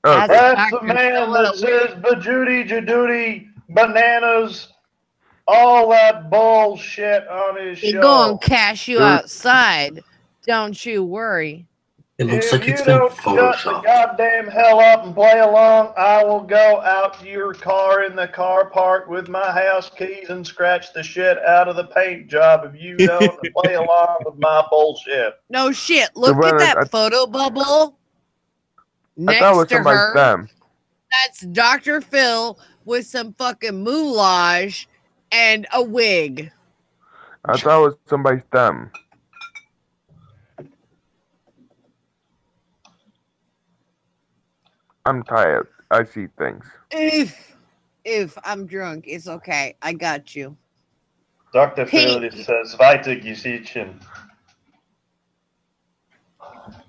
oh, That's the Dr. man Phil that says Bajudy, Jadudy, bananas, all that bullshit on his He show. gonna cash you Dude. outside. Don't you worry. It looks If like you it's been don't shut the photoshopped. goddamn hell up and play along, I will go out to your car in the car park with my house keys and scratch the shit out of the paint job if you don't play along with my bullshit. No shit. Look at Savannah, that photo bubble I thought it was next to somebody's her. them. That's Dr. Phil with some fucking moulage and a wig. I thought it was somebody's them. I'm tired. I see things. If I'm drunk, it's okay. I got you. Dr. Phil Pink. says, weiter Gesichtchen.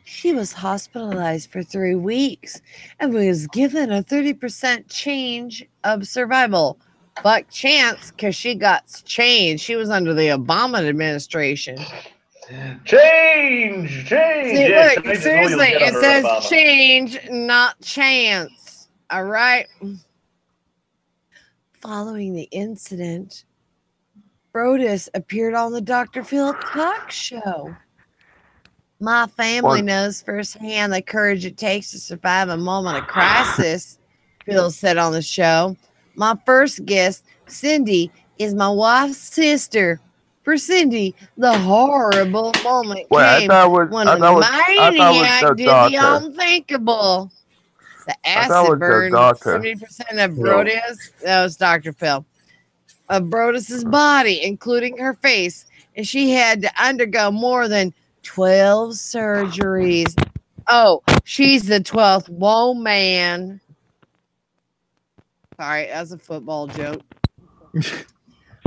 She was hospitalized for 3 weeks and was given a 30% change of survival. Fuck chance, because she got changed. She was under the Obama administration. Change! See, Yeah, look, change is all you'll seriously, get it under says Obama. change, not chance. All right. Following the incident, Brodus appeared on the Dr. Phil talk show. My family What? knows firsthand the courage it takes to survive a moment of crisis, Phil said on the show. My first guest, Cindy, is my wife's sister. For Cindy, the horrible moment Wait, I came thought it was. when I a thought it was maniac the did the daughter. unthinkable. The I thought it acid was burn the daughter. 70% of Brodus. That was Dr. Phil. Of Brodus's body, including her face, and she had to undergo more than 12 surgeries. Oh, she's the 12th. Whoa, man. Sorry, that's a football joke.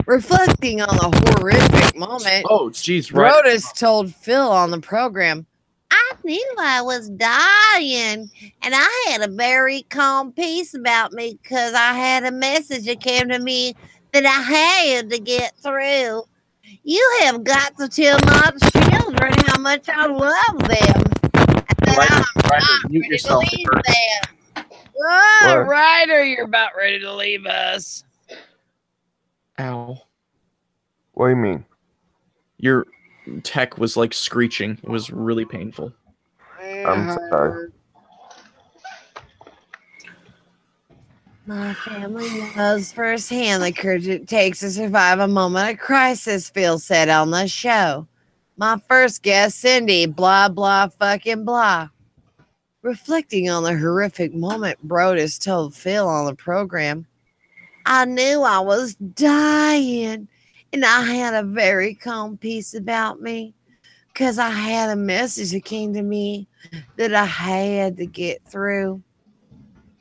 Reflecting on the horrific moment, Oh, jeez, right. Brodus told Phil on the program, I knew I was dying, and I had a very calm peace about me because I had a message that came to me that I had to get through. You have got to tell my children children how much I love them. And then Ryder, I'm Ryder, not mute ready to yourself leave first. them. Oh, What? Ryder, you're about ready to leave us. Ow. What do you mean? Your tech was like screeching. It was really painful. I'm sorry. My family knows firsthand the courage it takes to survive a moment of crisis, Phil said on the show. My first guest, Cindy, blah, blah, fucking blah. Reflecting on the horrific moment, Brodus told Phil on the program, I knew I was dying, and I had a very calm peace about me because I had a message that came to me that I had to get through.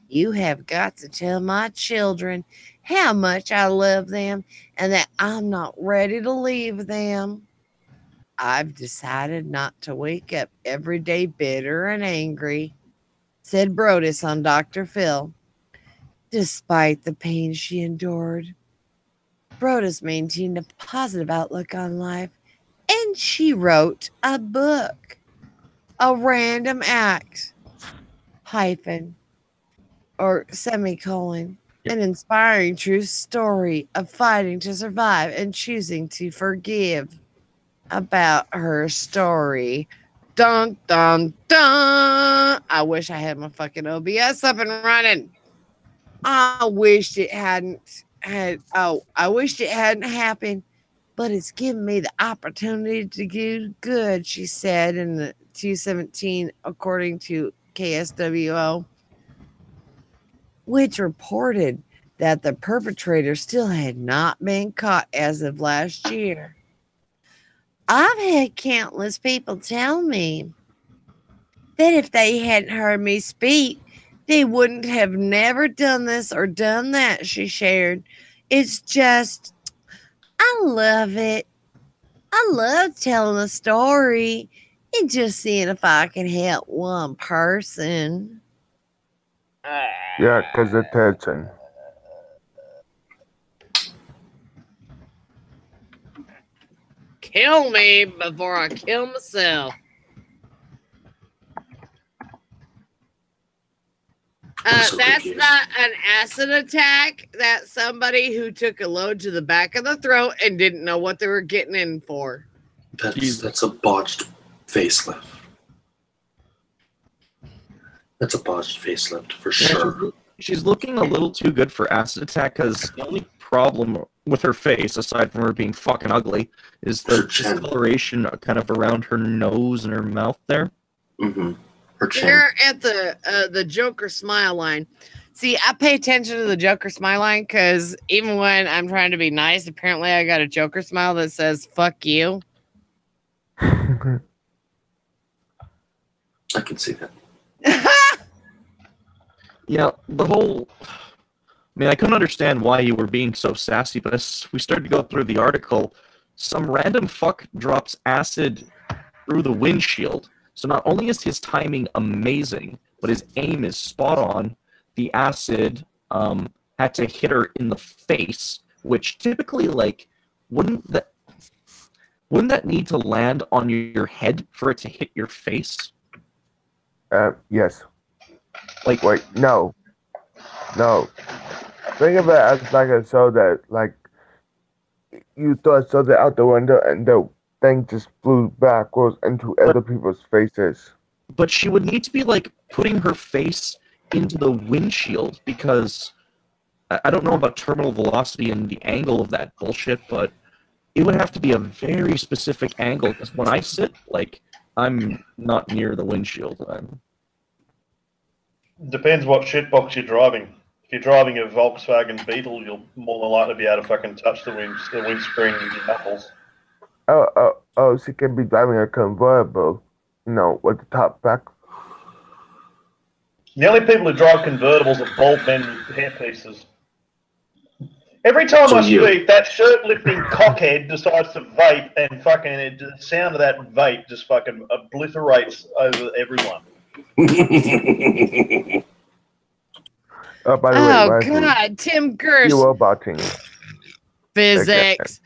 You have got to tell my children how much I love them and that I'm not ready to leave them. I've decided not to wake up every day bitter and angry, said Brodus on Dr. Phil. Despite the pain she endured, Brodus maintained a positive outlook on life, and she wrote a book, A Random Act, hyphen, or semicolon, an inspiring true story of fighting to survive and choosing to forgive. About her story. Dun, dun, dun. I wish I had my fucking OBS up and running. I wished it hadn't happened, but it's given me the opportunity to do good, she said in the 217, according to KSWO, which reported that the perpetrator still had not been caught as of last year. I've had countless people tell me that if they hadn't heard me speak, they wouldn't have never done this or done that, she shared. It's just, I love it. I love telling a story and just seeing if I can help one person. Yeah, because attention. Kill me before I kill myself. I'm so That's confused. not an acid attack. That's somebody who took a load to the back of the throat and didn't know what they were getting in for. That's a botched facelift. That's a botched facelift for sure. She's looking a little too good for acid attack because the only problem with her face, aside from her being fucking ugly, is the Her chin. discoloration kind of around her nose and her mouth there. Mm-hmm. Her chin. You're at the Joker smile line. See, I pay attention to the Joker smile line because even when I'm trying to be nice, apparently I got a Joker smile that says "fuck you." I can see that. Yeah, the whole... I mean, I couldn't understand why you were being so sassy, but as we started to go through the article, some random fuck drops acid through the windshield. So not only is his timing amazing, but his aim is spot on. The acid had to hit her in the face, which typically, like, wouldn't that need to land on your head for it to hit your face? Yes. Like, Wait, no. Think of it as like a soda, like you throw a soda out the window and the thing just flew backwards into other people's faces. but she would need to be, like, putting her face into the windshield because I don't know about terminal velocity and the angle of that bullshit, but it would have to be a very specific angle because when I sit, like, I'm not near the windshield. Depends what shitbox you're driving. If you're driving a Volkswagen Beetle, you'll more than likely be able to fucking touch the windscreen with your knuckles. Oh, she can be driving a convertible, with the top back. The only people who drive convertibles are bald men with hairpieces. Every time So I you. speak, that shirt-lifting cockhead decides to vape, and fucking the sound of that vape just fucking obliterates over everyone. Oh, by the way, Oh Leslie, God, Tim Gerst. you were botting. Physics.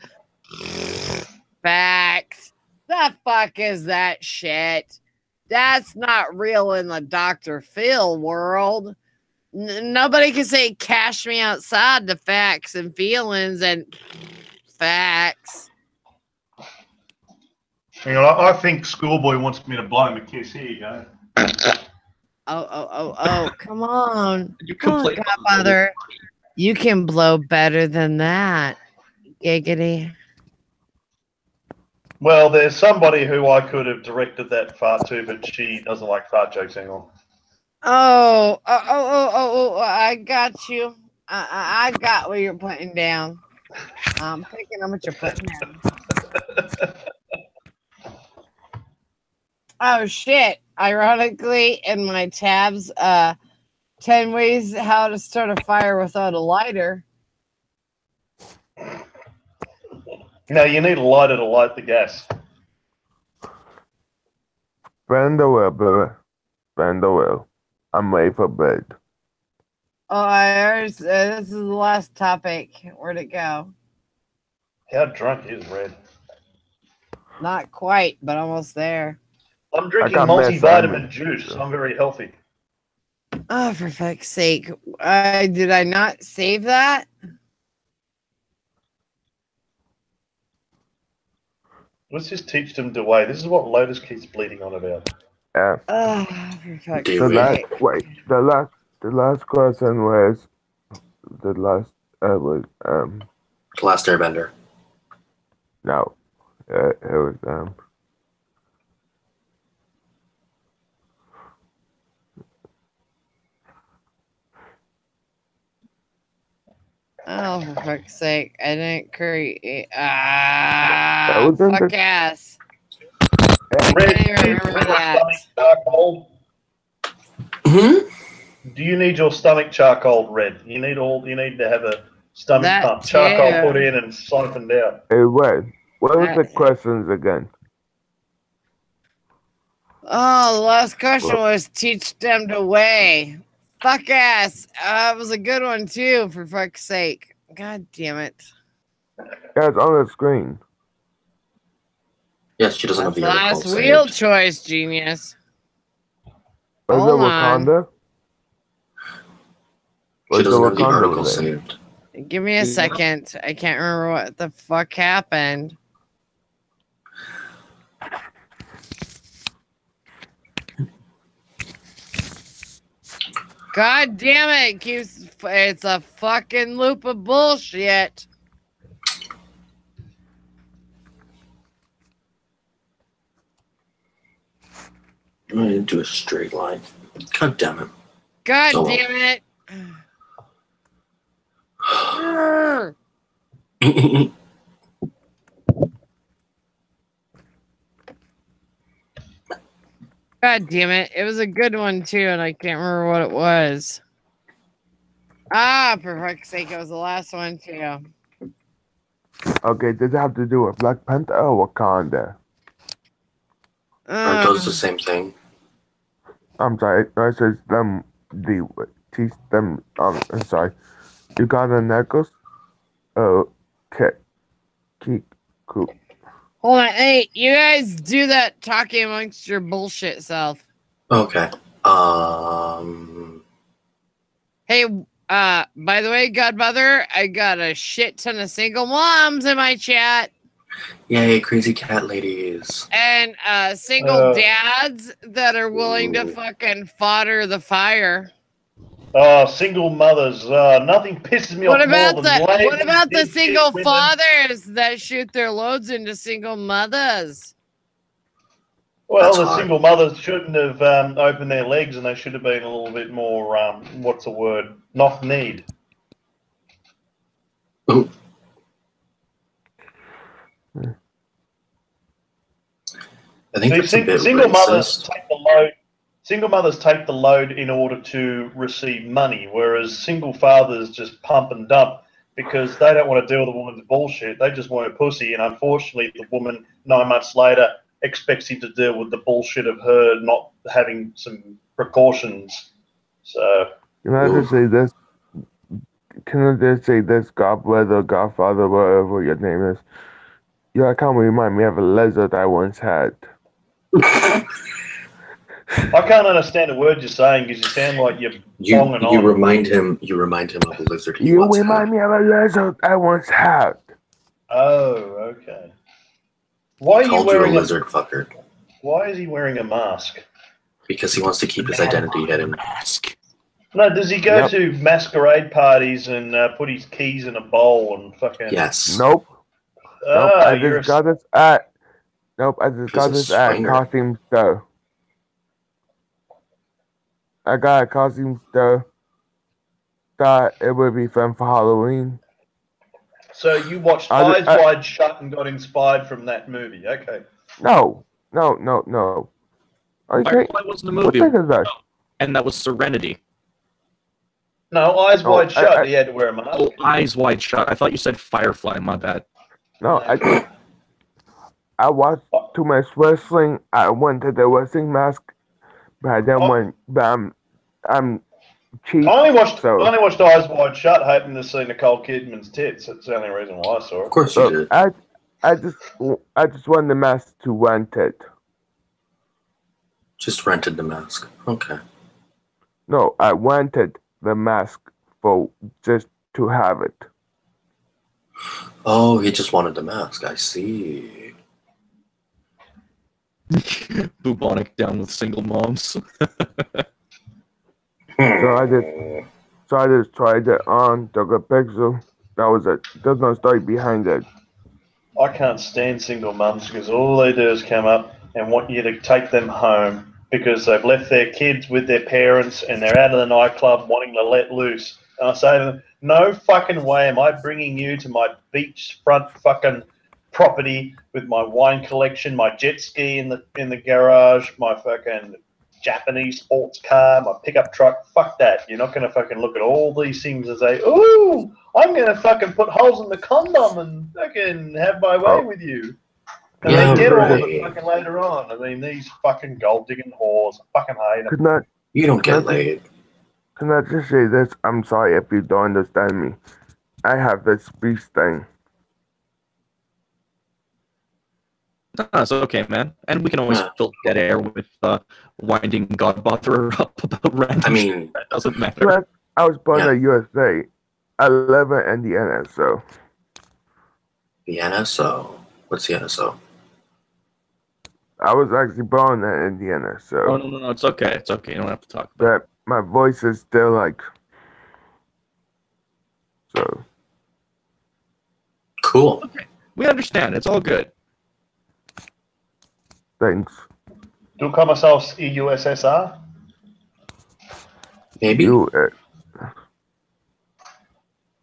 Facts. The fuck is that shit? That's not real in the Dr. Phil world. Nobody can say cash me outside the facts and feelings and facts. You know, I think Schoolboy wants me to blow him a kiss. Here you go. Oh, come on. You Come on, complain about Godfather. You can blow better than that. Giggity. Well, there's somebody who I could have directed that fart to, but she doesn't like fart jokes anymore. Oh, I got you. I got what you're putting down. I'm thinking of what you're putting down. Oh shit. Ironically, in my tabs, 10 ways how to start a fire without a lighter. No, you need a lighter to light the gas. Bend the wheel, brother. Bend the wheel. I'm ready for bed. Oh, I already said this is the last topic. Where'd it go? How drunk is Red? Not quite, but almost there. I'm drinking got multivitamin methamphetamine. juice. I'm very healthy. Oh, for fuck's sake. Did I not save that? Let's just teach them the way. This is what Lotus keeps bleeding on about. Yeah. Oh, for fuck's Do The it. last wait. The last question was the last was Last Airbender. no. It was Oh, for fuck's sake. I didn't create. was in Fuck the- ass. Red, can't even do you need remember your that. stomach charcoal? Do you need your stomach charcoal, Red? You need to have a stomach That pump. Charcoal too. put in and siphoned out. it was. What was the That- questions again? Oh, the last question was teach them to weigh. Fuck ass. It was a good one too, for fuck's sake. God damn it. Yeah, it's on the screen. Yes, she doesn't That's have the the article last wheel saved. choice, genius. Was it Hold on. Wakanda? She Was doesn't have the Wakanda article there? saved. Give me a Yeah. second. I can't remember what the fuck happened. God damn it. It's a fucking loop of bullshit. I didn't do a straight line. God damn it. God Oh, well. damn it. Grr. God damn it. It was a good one too, and I can't remember what it was. Ah, for fuck's sake, it was the last one too. Okay, does it have to do with Black Panther or Wakanda? Aren't those the same thing? I'm sorry, I said them teach them I'm sorry. You got a necklace? Oh, keep cool. Hold on. Hey, you guys do that talking amongst your bullshit self. Okay. Hey, by the way, Godmother, I got a shit ton of single moms in my chat. Yay, crazy cat ladies. And single Uh. dads that are willing to Ooh. fucking fodder the fire. Oh, single mothers. Nothing pisses me What off about more than lazy, what about the dipshit single women. fathers that shoot their loads into single mothers? Well, That's the hard. single mothers shouldn't have opened their legs, and they should have been a little bit more. What's the word? Knock need. I think See, that's a bit single mothers racist. take the load. Single mothers take the load in order to receive money, whereas single fathers just pump and dump because they don't want to deal with a woman's bullshit. They just want a pussy, and unfortunately, the woman 9 months later expects him to deal with the bullshit of her not having some precautions. So, Can I just say this? Can I just say this, Godfather, whatever your name is? Your account remind me of a lizard I once had. I can't understand a word you're saying because you sound like you're bonging You on. remind him of a lizard he You once remind had. me of a lizard I once had. Oh, okay. Why are you Called you a wearing lizard fucker Why is he wearing a mask? because he wants to keep his identity hidden. Mask. No, does he go Yep. to masquerade parties and put his keys in a bowl and fucking? Yes. Nope. Nope. Ah, I you're just got this at. Nope. I just He's got a this at swinger. costume store. I got a costume store. Thought it would be fun for Halloween. So you watched I- Eyes Wide Shut and got inspired from that movie. Okay. No. Are you kidding? Firefly wasn't a What movie, the heck is that? and that was Serenity. No, Eyes Oh, Wide Shut. I- He had to wear a mask. Oh, Eyes Wide Shut. I thought you said Firefly. My bad. No, I watched too much wrestling. I wanted the wrestling mask, but I didn't want. But I'm cheap. I only watched So- Eyes Wide Shut, hoping to see Nicole Kidman's tits. That's the only reason why I saw Of it. course you So did. I just want the mask to rent it. Just rented the mask. Okay. No, I wanted the mask for just to have it. Oh, he just wanted the mask. I see. Bubonic down with single moms. So I just tried it on, took a picture. That was it. There's no story behind it. I can't stand single mums because all they do is come up and want you to take them home because they've left their kids with their parents and they're out of the nightclub wanting to let loose. And I say to them, no fucking way am I bringing you to my beachfront fucking property with my wine collection, my jet ski in the garage, my fucking Japanese sports car, my pickup truck. Fuck that. You're not going to fucking look at all these things and say, ooh, I'm going to fucking put holes in the condom and fucking have my way with you. And Yeah, then get all of right. it fucking later on. I mean, these fucking gold digging whores. I fucking hate them. Could not You don't get laid. can I just say this? I'm sorry if you don't understand me. I have this speech thing. No, it's okay, man. And we can always Yeah. fill dead air with winding Godbother up about random I shit. mean, That doesn't matter. But I was born Yeah. in USA. I live in Indiana, so the NSO. What's the NSO? I was actually born in Indiana, Oh, so no, it's okay. It's okay. You don't have to talk about it. but my voice is still like so. Cool. We understand. It's all good. Thanks. Do call myself EUSSR? Maybe. I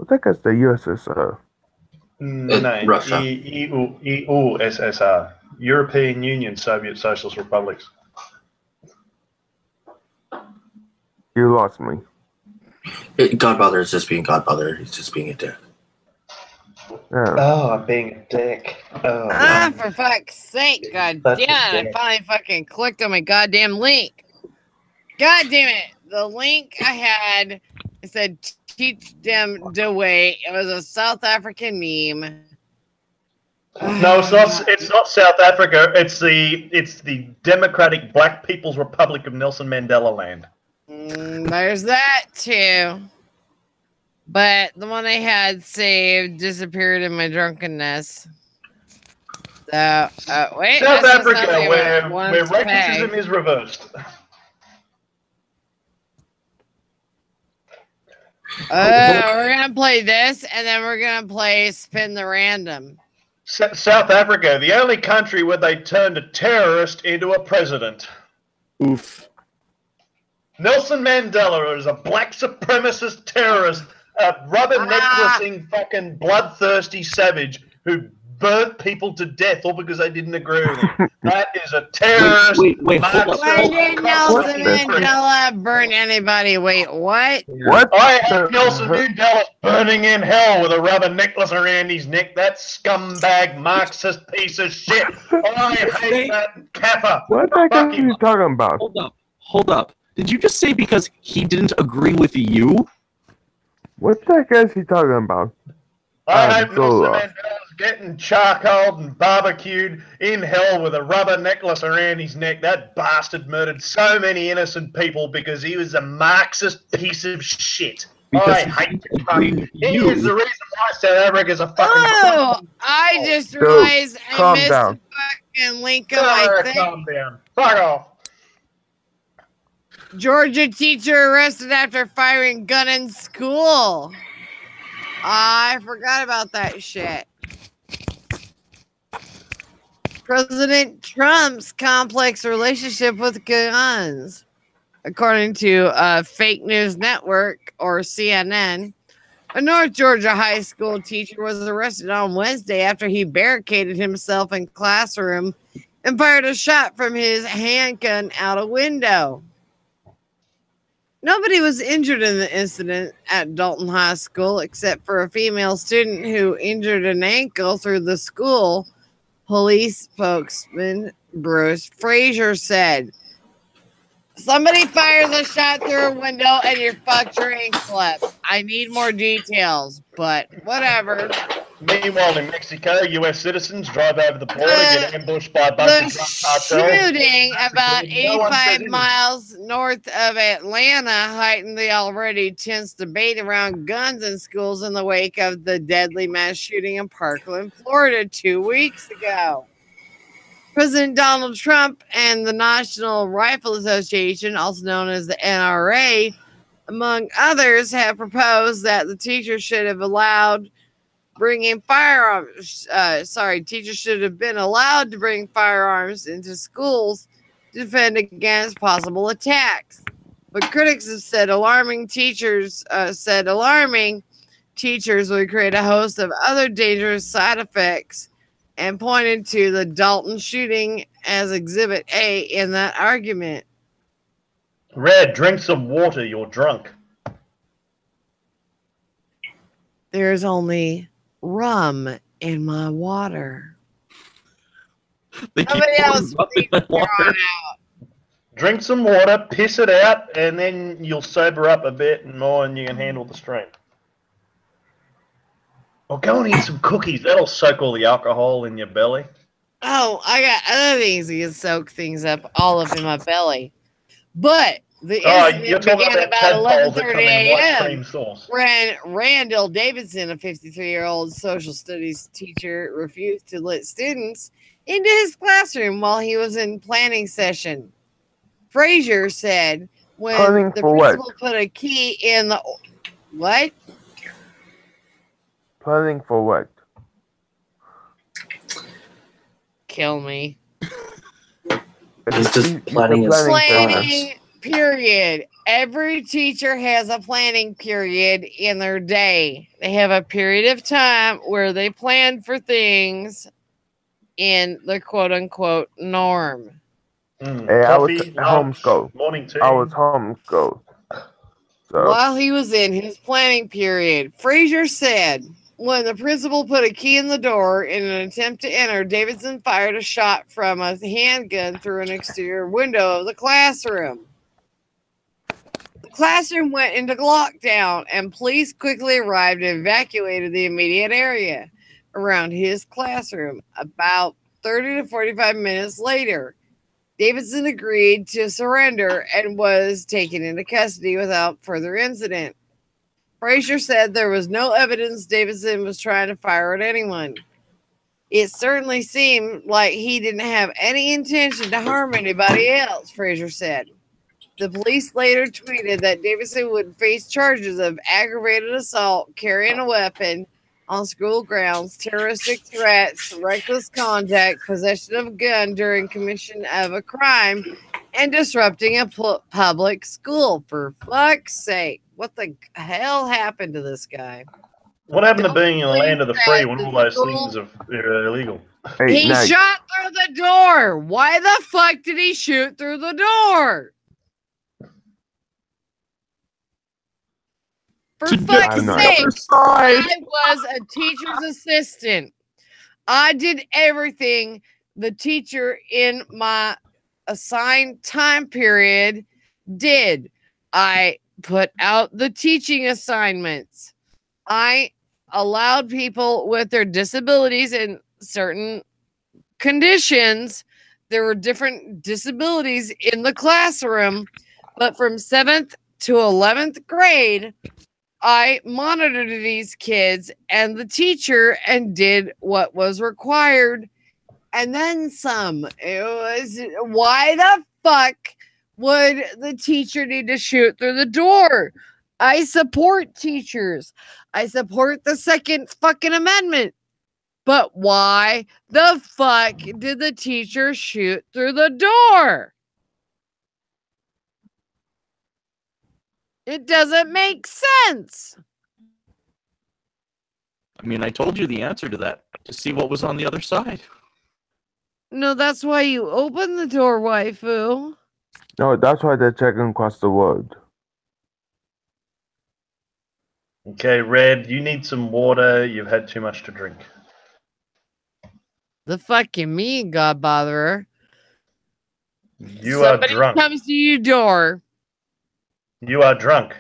think it's the USSR. No, Russia. EUSSR. European Union Soviet Socialist Republics. You lost me. Godfather is just being Godfather. He's just being a dick. Yeah. Oh, I'm being a dick. Oh, Ah, for fuck's sake. God That's damn it. I ridiculous. finally fucking clicked on my goddamn link. God damn it. The link I had, it said teach them the way. It was a South African meme. no, it's not. It's not South Africa. It's the Democratic Black People's Republic of Nelson Mandela Land. There's that too. But the one I had saved disappeared in my drunkenness. So, wait. South that's just Africa, something where I wanted to racism pay. is reversed. We're gonna play this, and then we're gonna play Spin the Random. South Africa, the only country where they turned a terrorist into a president. Oof. Nelson Mandela is a black supremacist terrorist, a rubber necklacing fucking bloodthirsty savage who burnt people to death all because they didn't agree with him. That is a terrorist. Wait, hold up. Marxist Why did Nelson constitution. Mandela burn anybody? Wait, what? What? I hate Nelson Mandela burning in hell with a rubber necklace around his neck. That scumbag Marxist piece of shit. I hate that kappa. What the heck Fuck are him. you talking about? Hold up. Did you just say because he didn't agree with you? What the heck is he talking about? I I'm hate so Nelson lost. Mandela's getting charcoaled and barbecued in hell with a rubber necklace around his neck. That bastard murdered so many innocent people because he was a Marxist piece of shit. Because I he hate didn't the agree fuck. with He you. is the reason why South Africa is a fucking. Oh, I just Dude, realized I calm missed down. the fucking link on my thing. Calm down. Fuck off. Georgia teacher arrested after firing gun in school. I forgot about that shit. President Trump's complex relationship with guns. According to Fake News Network, or CNN, a North Georgia high school teacher was arrested on Wednesday after he barricaded himself in classroom and fired a shot from his handgun out a window. Nobody was injured in the incident at Dalton High School except for a female student who injured an ankle through the school, police spokesman Bruce Frazier said. Somebody fires a shot through a window and you're fucked your ankle up. I need more details, but whatever. Meanwhile, in Mexico, U.S. citizens drive over the border, get ambushed by a bunch The of drug cartels. shooting about No one said 85 anything. miles north of Atlanta heightened the already tense debate around guns in schools in the wake of the deadly mass shooting in Parkland, Florida 2 weeks ago. President Donald Trump and the National Rifle Association, also known as the NRA, among others, have proposed that the teachers should have allowed bringing firearms. Teachers should have been allowed to bring firearms into schools to defend against possible attacks. But critics have said alarming teachers would create a host of other dangerous side effects, and pointed to the Dalton shooting as Exhibit A in that argument. Red, drink some water. You're drunk. There's only rum in my water. They keep Somebody pouring else up in my water. Drink some water, piss it out, and then you'll sober up a bit and more, and you can handle the stream. Or go and eat some cookies. That'll soak all the alcohol in your belly. Oh, I got other things that can soak things up all up in my belly. But the incident You're talking began about about tadpoles that 11:30 come in white a.m. cream sauce. when Randall Davidson, a 53-year-old social studies teacher, refused to let students into his classroom while he was in planning session. Frazier said when Planning the for what? principal put a key in the... What? Planning for what? Kill me. He's just It's a planning his planning Planning period. Every teacher has a planning period in their day. They have a period of time where they plan for things in the quote unquote norm. Hey, I was Coffee, lunch, homeschooled. morning tea. I was homeschooled. So While he was in his planning period, Frazier said, when the principal put a key in the door in an attempt to enter, Davidson fired a shot from a handgun through an exterior window of the classroom. The classroom went into lockdown, and police quickly arrived and evacuated the immediate area around his classroom. About 30 to 45 minutes later, Davidson agreed to surrender and was taken into custody without further incident. Frazier said there was no evidence Davidson was trying to fire at anyone. It certainly seemed like he didn't have any intention to harm anybody else, Frazier said. The police later tweeted that Davidson would face charges of aggravated assault, carrying a weapon on school grounds, terroristic threats, reckless conduct, possession of a gun during commission of a crime, and disrupting a public school. For fuck's sake. What the hell happened to this guy? What happened to being in the Don't land of the free believe when all that those things are illegal? hey, He nice. shot through the door. Why the fuck did he shoot through the door? For To get fuck's to the sake, other side. I was a teacher's assistant. I did everything the teacher in my assigned time period did. I put out the teaching assignments. I allowed people with their disabilities and certain conditions. There were different disabilities in the classroom, but from 7th to 11th grade, I monitored these kids and the teacher and did what was required. And then some. It was, why the fuck would the teacher need to shoot through the door? I support teachers. I support the Second fucking Amendment. But why the fuck did the teacher shoot through the door? It doesn't make sense. I mean, I told you the answer to that. To see what was on the other side. No, that's why you open the door, waifu. No, that's why they're checking across the road. Okay, Red, you need some water. You've had too much to drink. The fuck you mean, God botherer? You Somebody are drunk. comes to your door. You are drunk.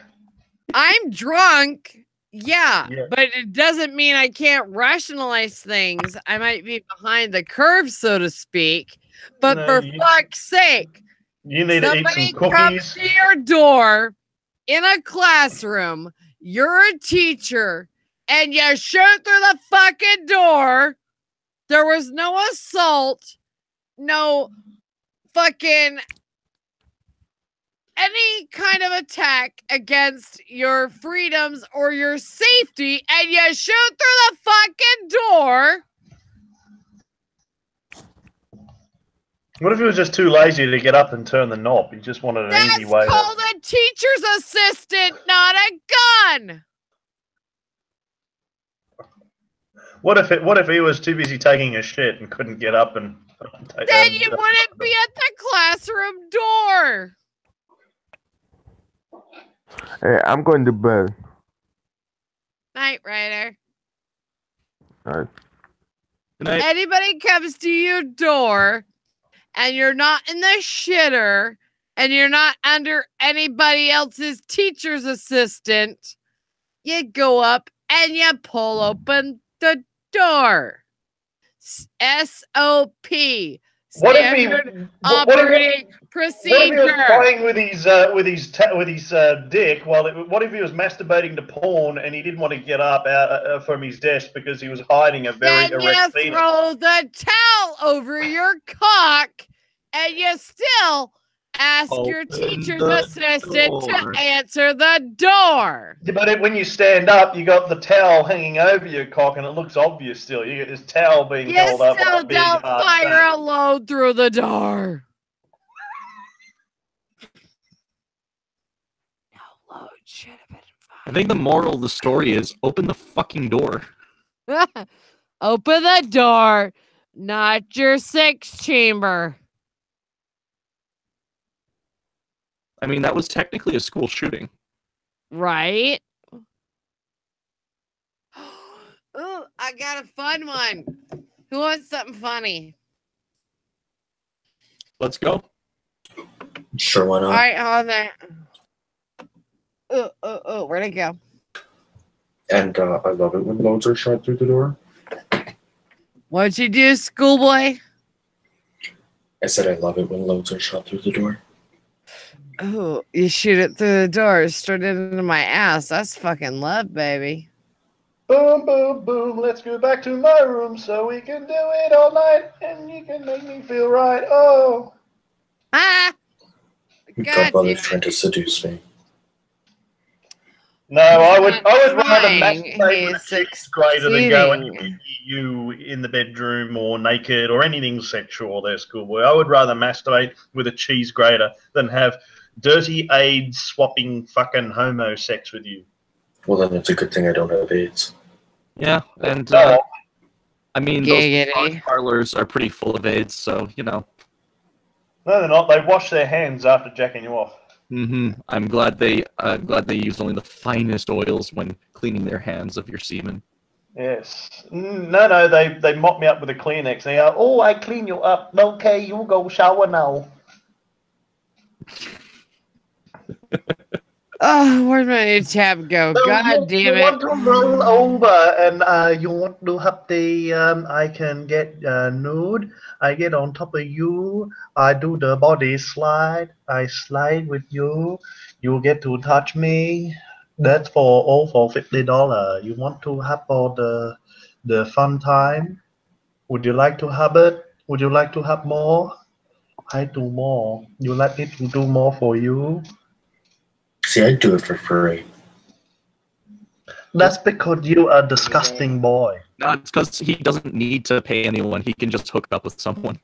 I'm drunk. Yeah, Yeah. but it doesn't mean I can't rationalize things. I might be behind the curve, so to speak. But No, for you- fuck's sake, You need to eat somebody some comes cookies. to your door in a classroom. You're a teacher, and you shoot through the fucking door. There was no assault, no fucking any kind of attack against your freedoms or your safety, and you shoot through the fucking door. What if he was just too lazy to get up and turn the knob? He just wanted an That's easy way. called a teacher's assistant, not a gun. What if he was too busy taking a shit and couldn't get up and take Then you wouldn't be at the classroom door. Hey, I'm going to bed. Night Rider. Alright. Good night. Anybody comes to your door and you're not in the shitter and you're not under anybody else's teacher's assistant, you go up and you pull open the door. SOP. What if he? Standard What if, operating what if he was procedure. playing with his dick while? What if he was masturbating to porn and he didn't want to get up out from his desk because he was hiding a very Then erect you penis? throw the towel over your cock and you still ask your Open teacher's the assistant door. to answer the door. But when you stand up, you got the towel hanging over your cock, and it looks obvious still. You get this towel being You held up. still by a big, don't hard fire thing. a load through the door. No load should have been I think the moral of the story is open the fucking door. fine. Open the door, not your sex chamber. I mean, that was technically a school shooting. Right? Ooh, I got a fun one. Who wants something funny? Let's go. Sure, why not? All right, hold on. Where'd it go? And I love it when loads are shot through the door. What'd you do, schoolboy? I said I love it when loads are shot through the door. Oh, you shoot it through the door, straight into my ass. That's fucking love, baby. Boom, boom, boom. Let's go back to my room so we can do it all night, and you can make me feel right. Oh. Ah! God Godfather's damn trying to seduce me. No, I would not rather trying, masturbate with he's a cheese grater than go and succeeding. you in the bedroom or naked or anything sexual there, schoolboy. I would rather masturbate with a cheese grater than have dirty AIDS swapping fucking homo sex with you. Well, then it's a good thing I don't have AIDS. Yeah, and No, I mean, those Giggity. massage parlors are pretty full of AIDS, so you know. no, they're not. They wash their hands after jacking you off. I'm glad they use only the finest oils when cleaning their hands of your semen. Yes. No, they mop me up with a Kleenex. They go, oh, I clean you up. Okay, you go shower now. Oh, where'd my new tab go? So God you damn want it. to roll over and you want to have the I can get nude. I get on top of you. I do the body slide. I slide with you. You get to touch me. That's for all for $50. You want to have all the fun time? Would you like to have it? Would you like to have more? I do more. You like me to do more for you? See, I'd do it for free. That's because you are a disgusting boy. No, it's because he doesn't need to pay anyone. He can just hook up with someone.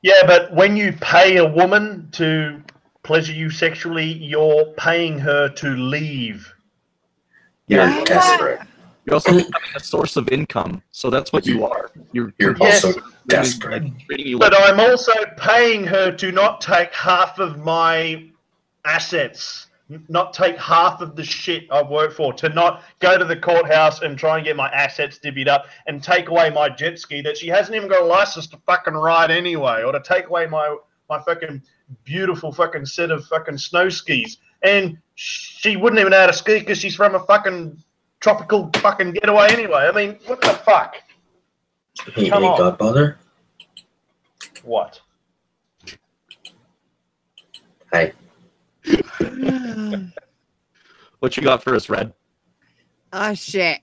Yeah, but when you pay a woman to pleasure you sexually, you're paying her to leave. You're Yeah. desperate. You're also becoming a source of income, so that's what you are. You're Yes. Also desperate. treating you But like I'm also paying her to not take half of my assets, not take half of the shit I've worked for, to not go to the courthouse and try and get my assets divvied up and take away my jet ski that she hasn't even got a license to fucking ride anyway, or to take away my fucking beautiful fucking set of fucking snow skis. And she wouldn't even know how to ski because she's from a fucking tropical fucking getaway anyway. I mean, what the fuck? Hey, Come hey, on. Godfather. What? Hey, what you got for us, Red. Oh shit.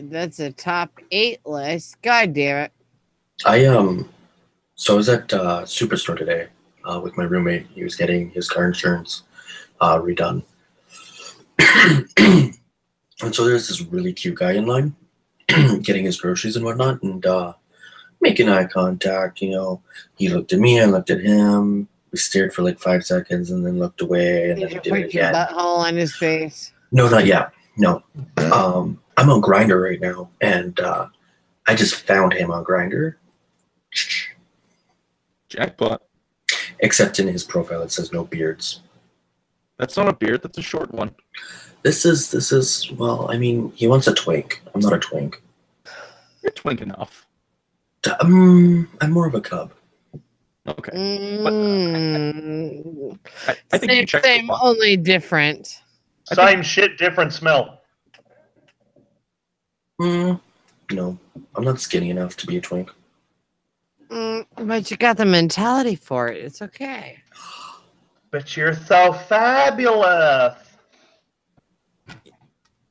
That's a top 8 list. God damn it. so I was at Superstore today with my roommate. He was getting his car insurance redone. And so there's this really cute guy in line getting his groceries and whatnot, and making eye contact. You know, he looked at me, I looked at him. We stared for like 5 seconds and then looked away, and Did then you we did it put your again. butthole on his face? No, not yet. No. I'm on Grindr right now, and I just found him on Grindr. Jackpot. Except in his profile, it says no beards. That's not a beard. That's a short one. This is. Well, I mean, he wants a twink. I'm not a twink. You're twink enough. I'm more of a cub. Okay. Mm. I think you Same, checked the same, box. only different. Same shit, different smell. No, I'm not skinny enough to be a twink. But you got the mentality for it. It's okay. But you're so fabulous.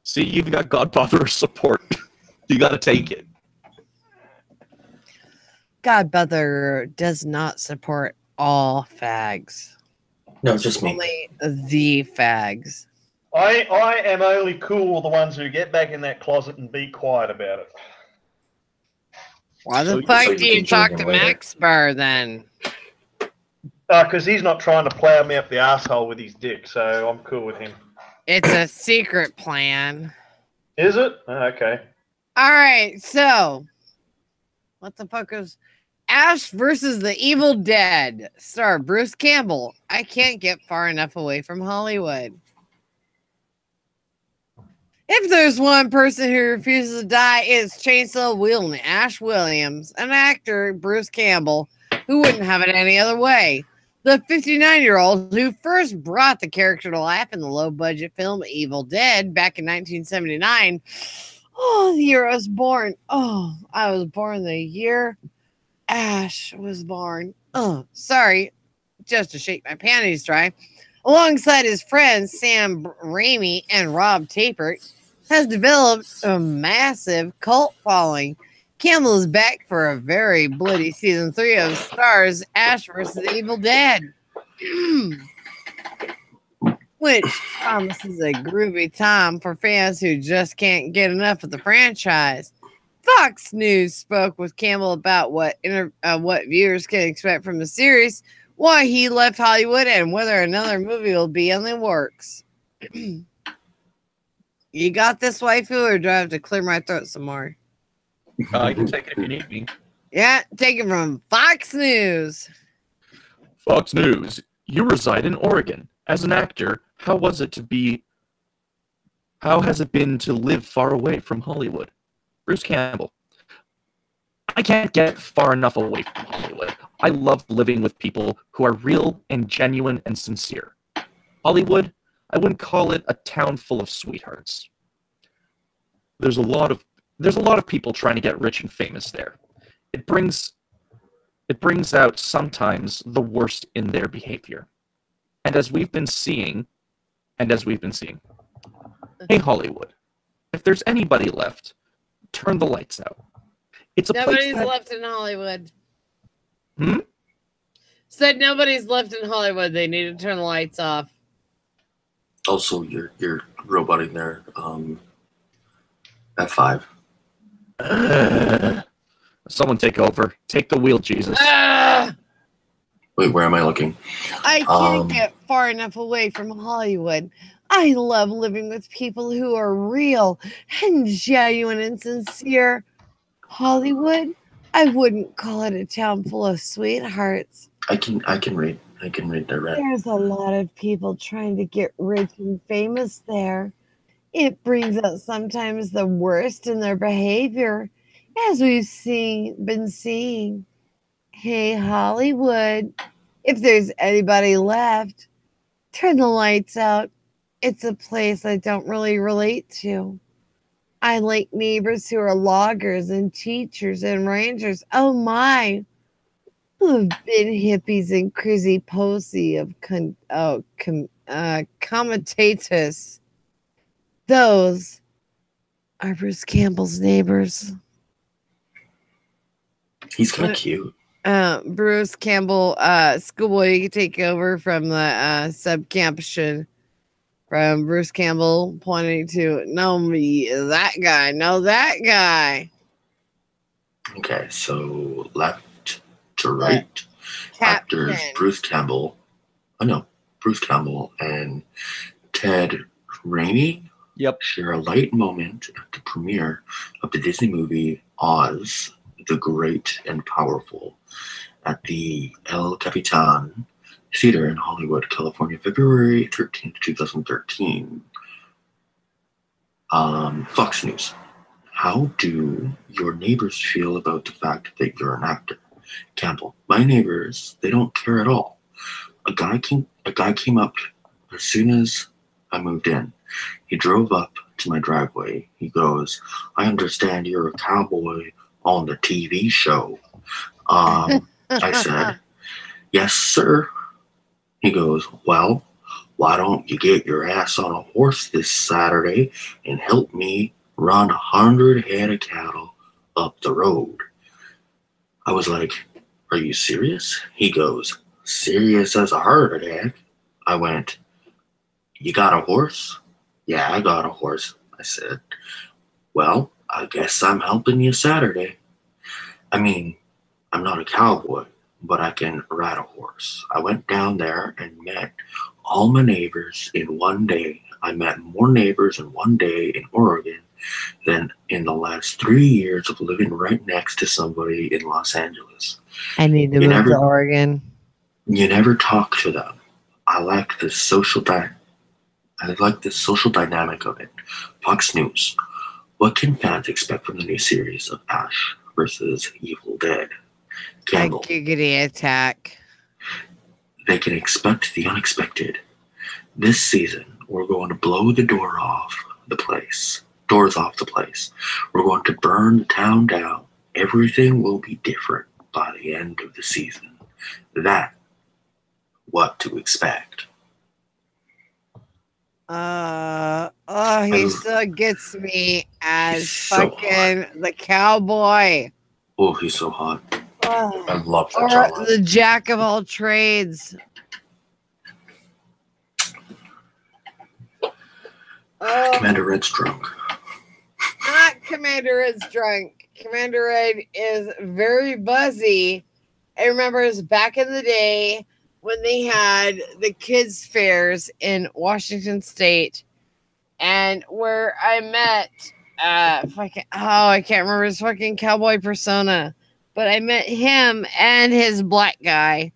See, you've got Godfather support. You got to take it. Godmother does not support all fags. No, it's just me. Only the fags. I am only cool with the ones who get back in that closet and be quiet about it. Why the So fuck you do you can join talk him to later. Max Bar then? Because he's not trying to plow me up the asshole with his dick, so I'm cool with him. It's a secret plan. Is it? Oh, okay. All right, so what the fuck is Ash versus the Evil Dead? Star Bruce Campbell. I can't get far enough away from Hollywood. If there's one person who refuses to die, it's Chainsaw wielding Ash Williams, an actor, Bruce Campbell, who wouldn't have it any other way. The 59-year-old who first brought the character to life in the low-budget film Evil Dead back in 1979. Oh, the year I was born. Oh, I was born the year Ash was born. Oh, sorry, just to shake my panties dry. Alongside his friends Sam Raimi and Rob Tapert, has developed a massive cult following. Campbell is back for a very bloody season 3 of Stars Ash vs. the Evil Dead, which promises a groovy time for fans who just can't get enough of the franchise. Fox News spoke with Campbell about what viewers can expect from the series, why he left Hollywood, and whether another movie will be in the works. You got this, waifu, or do I have to clear my throat some more? You can take it if you need me. Yeah, take it from Fox News. Fox News. You reside in Oregon. As an actor, how has it been to live far away from Hollywood? Bruce Campbell. I can't get far enough away from Hollywood. I love living with people who are real and genuine and sincere. Hollywood, I wouldn't call it a town full of sweethearts. There's a lot of people trying to get rich and famous there. It brings out sometimes the worst in their behavior. And as we've been seeing, hey Hollywood, if there's anybody left, turn the lights out. It's a Nobody's place left in Hollywood. Hmm? Said nobody's left in Hollywood. They need to turn the lights off. Also, you're roboting there. F5. Someone take over. Take the wheel, Jesus. Ah! Wait, where am I looking? I can't get far enough away from Hollywood. I love living with people who are real and genuine and sincere. Hollywood, I wouldn't call it a town full of sweethearts. I can read. I can read the red. There's a lot of people trying to get rich and famous there. It brings out sometimes the worst in their behavior, as we've been seeing. Hey, Hollywood, if there's anybody left, turn the lights out. It's a place I don't really relate to. I like neighbors who are loggers and teachers and rangers. Oh my, who have been hippies and crazy posy of commentators. Those are Bruce Campbell's neighbors. He's kind of cute. Bruce Campbell, schoolboy, you can take over from the sub-caption from Bruce Campbell pointing to, no, me, that guy, no, that guy. Okay, so left to right, Captain. actors Bruce Campbell. Oh no, Bruce Campbell and Ted Raimi. Yep. Share a light moment at the premiere of the Disney movie Oz, the Great and Powerful, at the El Capitan Theater in Hollywood, California, February 13th, 2013. Fox News. How do your neighbors feel about the fact that you're an actor? Campbell. My neighbors, they don't care at all. A guy came up as soon as I moved in. He drove up to my driveway. He goes, I understand you're a cowboy on the TV show. I said, yes, sir. He goes, well, why don't you get your ass on a horse this Saturday and help me run 100 head of cattle up the road? I was like, are you serious? He goes, serious as a heart attack. I went, you got a horse? Yeah, I got a horse. I said, well, I guess I'm helping you Saturday. I mean, I'm not a cowboy, but I can ride a horse. I went down there and met all my neighbors in one day. I met more neighbors in one day in Oregon than in the last 3 years of living right next to somebody in Los Angeles. I need to move to Oregon. You never talk to them. I like the social dynamic of it. Fox News. What can fans expect from the new series of Ash versus Evil Dead? Campbell. A giggity attack. They can expect the unexpected. This season, we're going to blow the doors off the place. We're going to burn the town down. Everything will be different by the end of the season. That's what to expect. He still gets me as so fucking the cowboy. Oh, he's so hot. Oh. I love that Or genre. the jack of all trades. Commander Red's drunk. Not Commander Red's drunk. Commander Red is very buzzy. I remember it was back in the day when they had the kids' fairs in Washington State, and where I met I can't remember his fucking cowboy persona, but I met him and his black guy,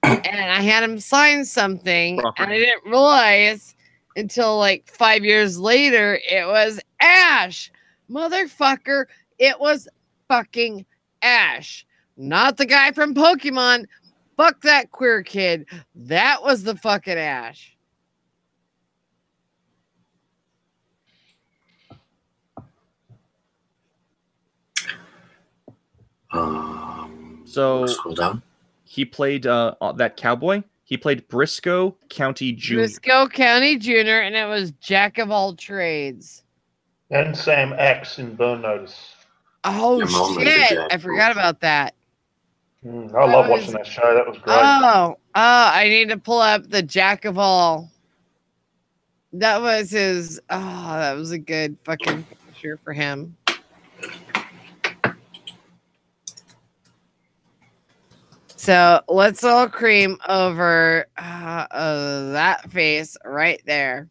and I had him sign something, and I didn't realize until like 5 years later it was Ash. Motherfucker, it was fucking Ash, not the guy from Pokemon. Fuck that queer kid. That was the fucking Ash. So Scroll down. he played that cowboy. He played Briscoe County Jr. Briscoe County Jr., and it was Jack of all trades. And Sam Axe in Burn Notice. Oh, Your mom was a shit. Jack. I forgot about that. I love watching that show. That was great. I need to pull up the Jack of all. That was his. Oh, that was a good fucking picture for him. So let's all cream over that face right there.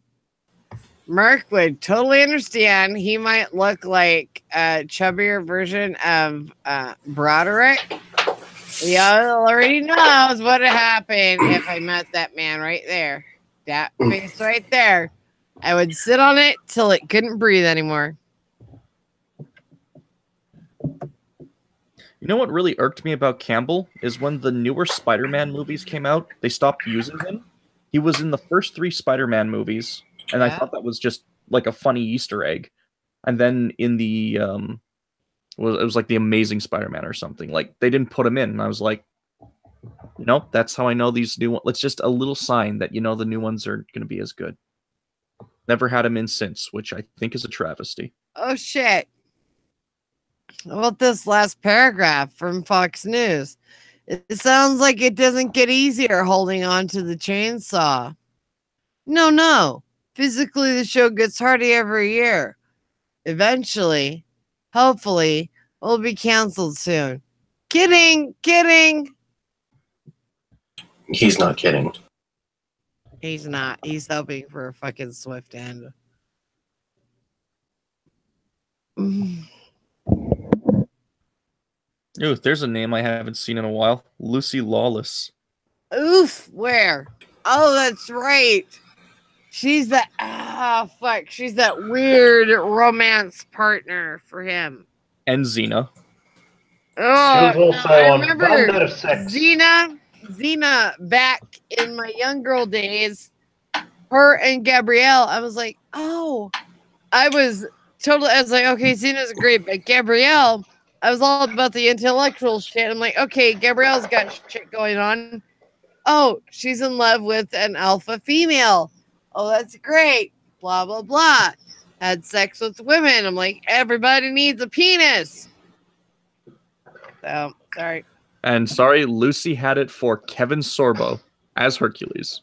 Mark would totally understand. He might look like a chubbier version of Broderick. He already knows what would happen if I met that man right there. That face right there. I would sit on it till it couldn't breathe anymore. You know what really irked me about Campbell is when the newer Spider-Man movies came out, they stopped using him. He was in the first 3 Spider-Man movies, and I thought that was just like a funny Easter egg. And then in the it was like the Amazing Spider-Man or something. Like they didn't put him in, and I was like, nope, that's how I know these new ones. It's just a little sign that the new ones are going to be as good. Never had him in since, which I think is a travesty. Oh shit. How about this last paragraph from Fox News? It sounds like it doesn't get easier holding on to the chainsaw. No. Physically, the show gets harder every year. Eventually, hopefully, will be canceled soon. Kidding. He's not kidding. He's not. He's hoping for a fucking swift end. Ooh, there's a name I haven't seen in a while. Lucy Lawless. Oof, where? Oh, that's right. She's that she's that weird romance partner for him. And Xena. Oh, She was also I on remember One Night of Sex. Xena back in my young girl days. Her and Gabrielle, I was like, oh, I was like, okay, Xena's great, but Gabrielle, I was all about the intellectual shit. I'm like, okay, Gabrielle's got shit going on. Oh, she's in love with an alpha female. Oh, that's great. Blah, blah, blah. Had sex with women. I'm like, everybody needs a penis. So, sorry. And sorry, Lucy had it for Kevin Sorbo as Hercules.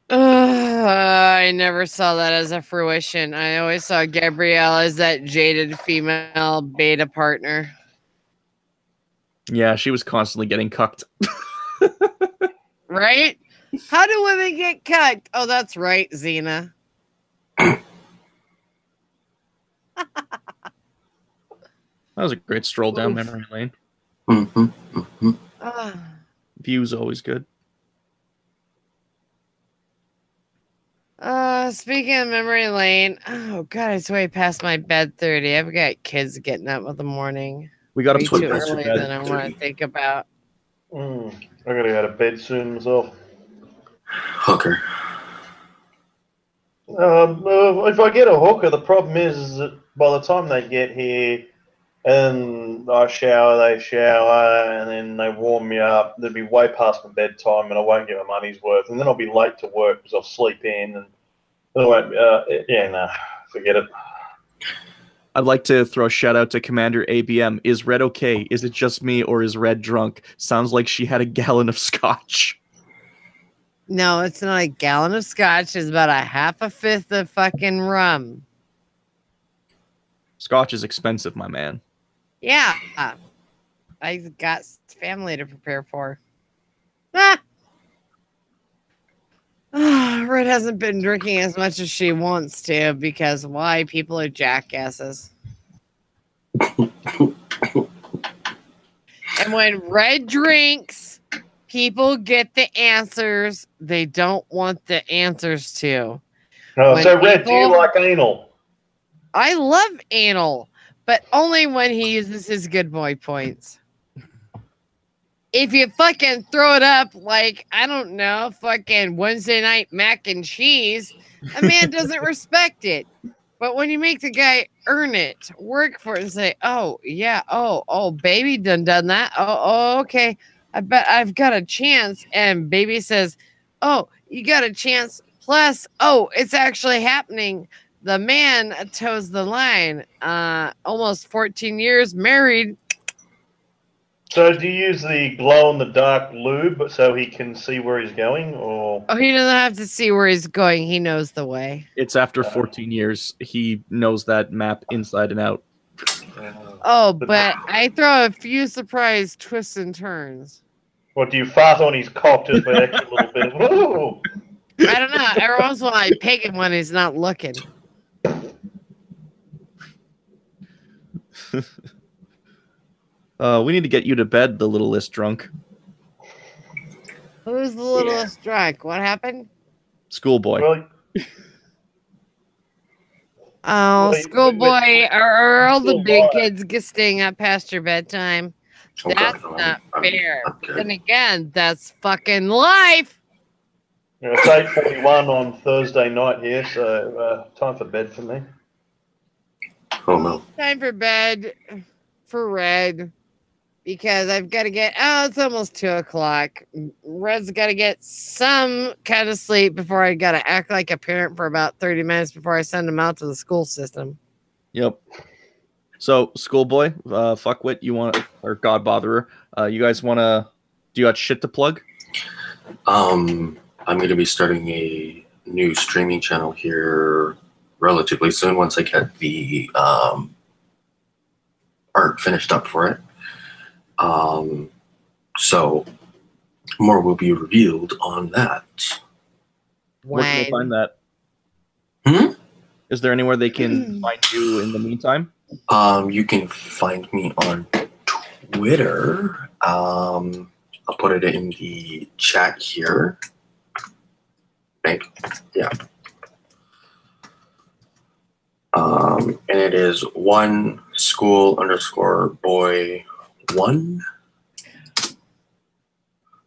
I never saw that as a fruition. I always saw Gabrielle as that jaded female beta partner. Yeah, she was constantly getting cucked. Right? How do women get cut? Oh, that's right, Xena. That was a great stroll down memory lane. View's always good. Speaking of memory lane, oh god, it's way past my bed 30. I've got kids getting up in the morning. We got Way to put too past your early bed. than I want to think about. I gotta go to bed soon myself. Hooker. If I get a hooker, the problem is that by the time they get here and I shower, they shower, and then they warm me up, they'll be way past my bedtime and I won't get my money's worth. And then I'll be late to work because I'll sleep in. And then I won't, forget it. I'd like to throw a shout out to Commander ABM. Is Red okay? Is it just me or is Red drunk? Sounds like she had a gallon of scotch. No, it's not a gallon of scotch. It's about a half a fifth of fucking rum. Scotch is expensive, my man. Yeah. I got family to prepare for. Red hasn't been drinking as much as she wants to because why? People are jackasses. And when Red drinks, people get the answers they don't want the answers to. No, so Red, do you like anal? I love anal, but only when he uses his good boy points. If you fucking throw it up like, I don't know, fucking Wednesday night mac and cheese, a man doesn't respect it. But when you make the guy earn it, work for it, and say, "Oh yeah, oh, baby done that. Oh, okay. I bet I've got a chance." And baby says, "Oh, you got a chance. Plus, oh, it's actually happening." The man toes the line. Almost 14 years married. So do you use the glow-in-the-dark lube so he can see where he's going, or? Oh, he doesn't have to see where he's going. He knows the way. It's after 14 years. He knows that map inside and out. Oh, but I throw a few surprise twists and turns. What, do you fart on his cock just for an extra little bit of, ooh? I don't know. Every once in a while, I peg him when he's not looking. We need to get you to bed, the littlest drunk. Who's the littlest drunk? What happened? Schoolboy. Well, Oh, Wait, schoolboy, are all the big Schoolboy. kids staying up past your bedtime? Okay, That's I'm- not I'm- fair. I'm good. Then again, that's fucking life. it's 8:41 on Thursday night here, so time for bed for me. Oh no. Time for bed for Red because I've got to get. Oh, it's almost 2:00. Red's got to get some kind of sleep before I got to act like a parent for about 30 minutes before I send him out to the school system. Yep. So, schoolboy, fuckwit, you want, or God botherer, you guys want to, do you got shit to plug? I'm going to be starting a new streaming channel here relatively soon once I get the art finished up for it. So more will be revealed on that. Where can they find that? Hmm? Is there anywhere they can find you in the meantime? You can find me on Twitter. I'll put it in the chat here. Right? Yeah. And it is _school_boy1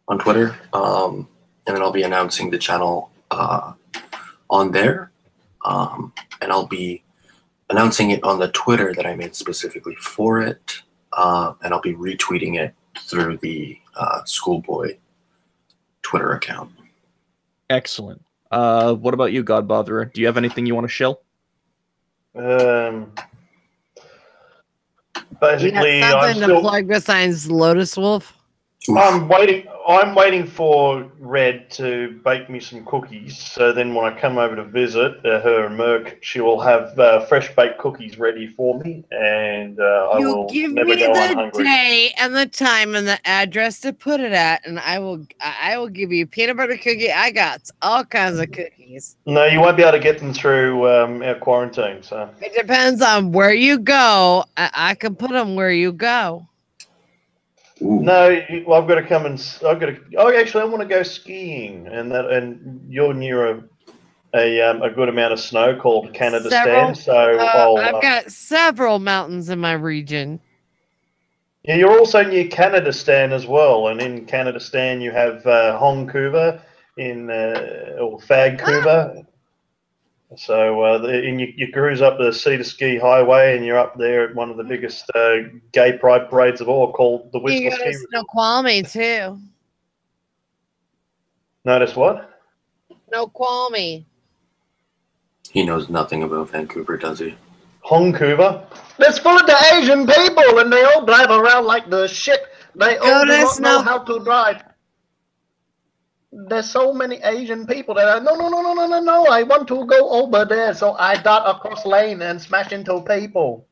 on Twitter. And then I'll be announcing the channel on there. And I'll be announcing it on the Twitter that I made specifically for it. And I'll be retweeting it through the Schoolboy Twitter account. Excellent. What about you, God botherer? Do you have anything you want to shill? Basically, You got I'm something to still. plug besides Lotus Wolf? I'm waiting for Red to bake me some cookies. So then, when I come over to visit her and Merc, she will have fresh baked cookies ready for me, and I You will give never me go the unhungry. day and the time and the address to put it at, and I will give you peanut butter cookie. I got all kinds of cookies. No, you won't be able to get them through our quarantine. So It depends on where you go. I can put them where you go. Ooh. no, well, I've got to come and I've got to. Oh, actually, I want to go skiing, and you're near a good amount of snow called Canada Several. Stan. So I've got several mountains in my region. Yeah, you're also near Canada Stan as well, and in Canada Stan you have Hongkouver or Fagkouver. So and you cruise up the Cedar Ski Highway, and you're up there at one of the biggest gay pride parades of all, called the You Whistler go Ski to Resort. Snoqualmie too. Notice what? Snoqualmie. He knows nothing about Vancouver, does he? Hongkouver. That's full of the Asian people, and they all drive around like the shit. They Go all do to not know Snow- how to drive. There's so many Asian people that are, no, I want to go over there, so I dart across lane and smash into people.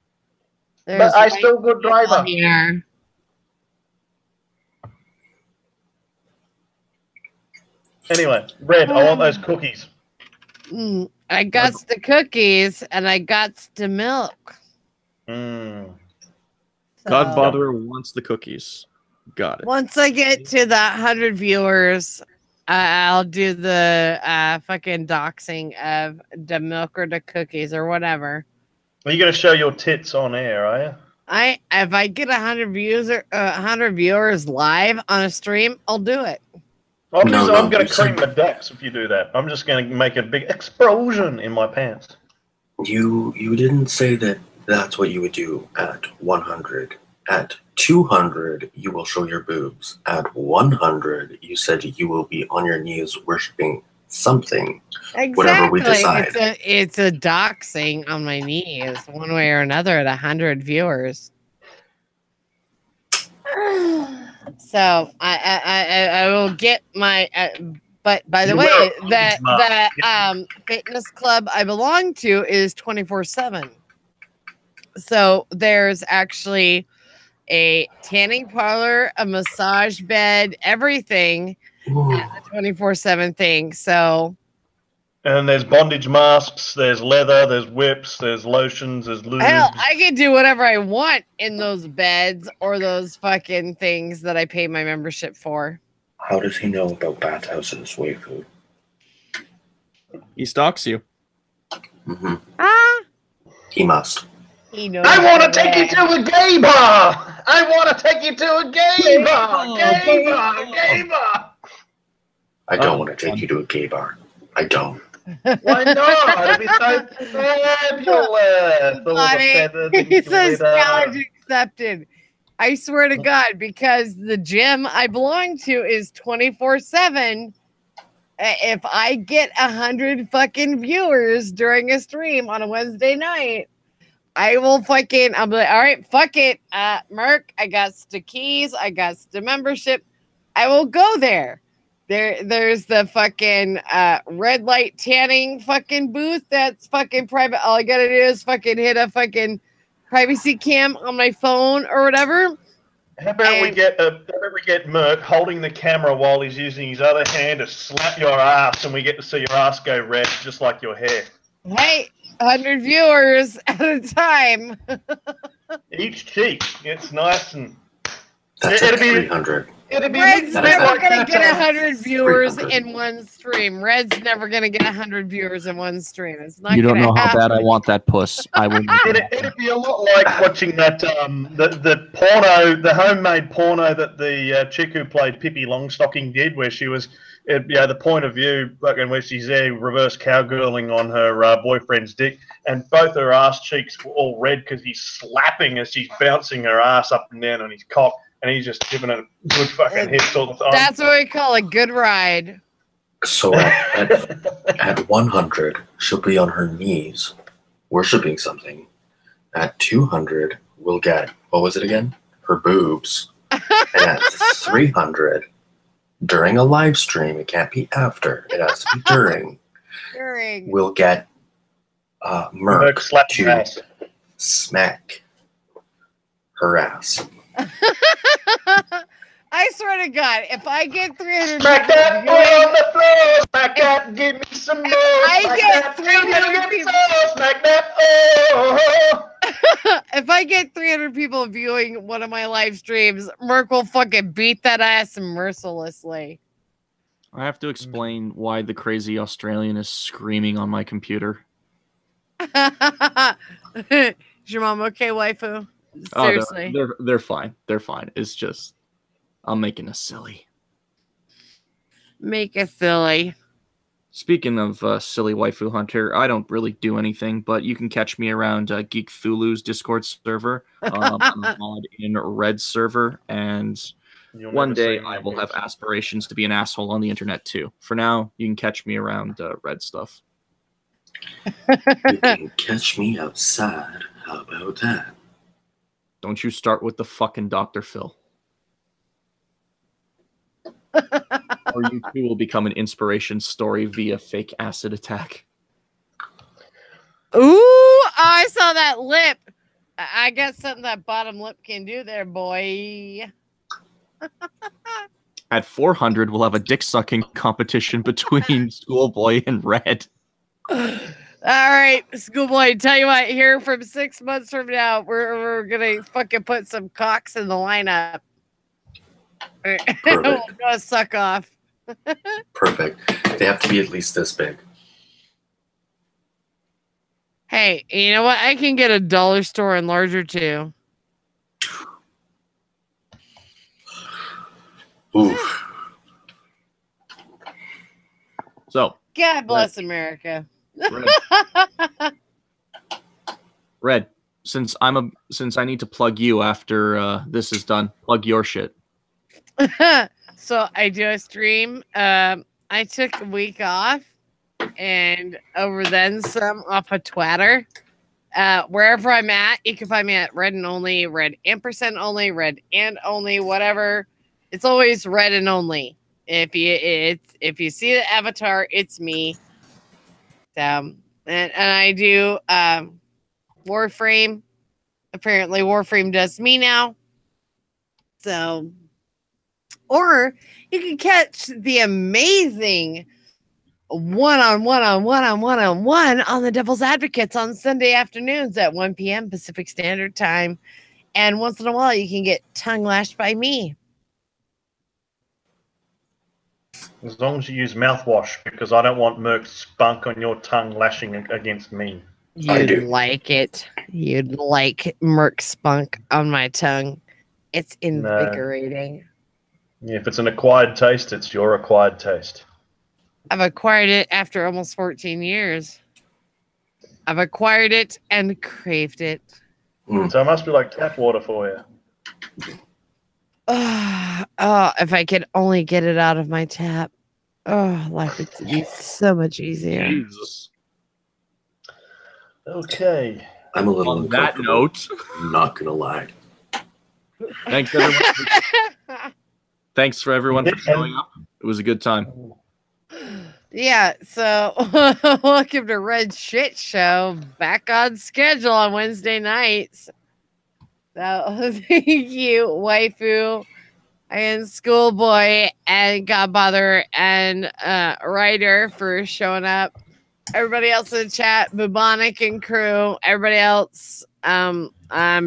There's But I white still good people driver. here. Anyway, Red, I want those cookies. I got the cookies and I got the milk. Mm. God So, botherer wants the cookies. Got it. once I get to that 100 viewers, I'll do the fucking doxing of the milk or the cookies or whatever. Are you going to show your tits on air, are you? If I get 100 views or 100 viewers live on a stream, I'll do it. I'm No, going you to cream said- the decks if you do that. I'm just going to make a big explosion in my pants. You didn't say that that's what you would do at 100. At 200, you will show your boobs. At 100, you said you will be on your knees worshiping something. Whatever we decide. It's a doxing on my knees, one way or another, at 100 viewers. So I will get my. But by the way, that fitness club I belong to is 24/7. So there's actually a tanning parlor, a massage bed, everything at the 24/7 thing. So. And there's bondage masks, there's leather, there's whips, there's lotions, there's lubes. Hell, I can do whatever I want in those beds or those fucking things that I pay my membership for. How does he know about bathhouses, waifu? He stalks you. Mm-hmm. Ah, He must. he knows. I want to take you to a gay bar! I want to take you to a gay bar! Gay bar! Gay bar! I don't want to take you to a gay bar. I don't. Why not? It'd be so fabulous! All the feathers and He says glitter. challenge accepted. I swear to God, because the gym I belong to is 24/7. If I get 100 fucking viewers during a stream on a Wednesday night, I will fucking. I'll be like, all right, fuck it, Merc. I got the keys. I got the membership. I will go there. There's the fucking red light tanning fucking booth that's fucking private. All I gotta do is fucking hit a fucking privacy cam on my phone or whatever. How about we get Merc holding the camera while he's using his other hand to slap your ass, and we get to see your ass go red, just like your hair. Hey, 100 viewers at a time. Each cheek, it's nice and. That's It'd at be- 300. It'd be Red's That is never not- gonna get 100 viewers 300. in one stream. Red's never gonna get 100 viewers in one stream. It's not. You don't gonna know how happen. bad I want that puss. I will. It'd be a lot like watching that the porno, the homemade porno that the chick who played Pippi Longstocking did, where she was, the point of view, fucking where she's there reverse cowgirling on her boyfriend's dick, and both her ass cheeks were all red because he's slapping as she's bouncing her ass up and down on his cock, and he's just giving it good fucking hits all the time. That's what we call a good ride. So at 100, she'll be on her knees worshiping something. At 200, we'll get, what was it again? Her boobs. And at 300, during a live stream, it can't be after, it has to be during, During. we'll get Merc Merc slapped your to ass. smack her ass. I swear to God, if I get 300 Smack people that boy viewing- on the floor, smack that, give me some more. I Smack get that, 300 give me people- some, smack that, oh. if I get 300 people viewing one of my live streams, Merc will fucking beat that ass mercilessly. I have to explain why the crazy Australian is screaming on my computer. Is your mom okay, waifu? Seriously. Oh, they're fine. They're fine. It's just I'm making a silly. Make it silly. Speaking of silly waifu hunter, I don't really do anything, but you can catch me around Geek Thulu's Discord server. I'm a mod in Red server, and You'll one never day see I me will have again. aspirations to be an asshole on the internet too. For now, you can catch me around Red stuff. You can catch me outside. How about that? Don't you start with the fucking Dr. Phil. Or you too will become an inspiration story via fake acid attack. Ooh, I saw that lip. I got something that bottom lip can do there, boy. At 400, we'll have a dick sucking competition between Schoolboy and Red. All right, schoolboy. Tell you what, here from 6 months from now, we're gonna fucking put some cocks in the lineup. We'll go suck off. Perfect. They have to be at least this big. Hey, you know what? I can get a dollar store and larger too. Oof. So, God bless America. Red, Red, since I need to plug you after this is done, plug your shit. So I do a stream. I took a week off and over then some off of Twitter. Wherever I'm at, you can find me at Red and Only, Red ampersand only, Red and only, whatever. It's always Red and Only. If you see the avatar, it's me. So and I do Warframe. Apparently Warframe does me now. So, or you can catch the amazing one-on-one on the Devil's Advocates on Sunday afternoons at 1 p.m. Pacific Standard Time. And once in a while, you can get tongue lashed by me. As long as you use mouthwash, because I don't want Merc's spunk on your tongue lashing against me. I do. You'd like it. You'd like Merc spunk on my tongue. It's invigorating. If it's an acquired taste, it's your acquired taste. I've acquired it after almost 14 years. I've acquired it and craved it. So it must be like tap water for you. Oh, if I could only get it out of my tap. Oh, life would be so much easier. Jesus. Okay. I'm a little On that uncomfortable. note, I'm not gonna lie. thanks everyone. Thanks for everyone for showing up. It was a good time. Yeah, so welcome to Red Shit Show, back on schedule on Wednesday nights. So thank you, waifu and schoolboy and Godfather and Ryder for showing up. Everybody else in the chat, Bubonic and crew. Everybody else, I'm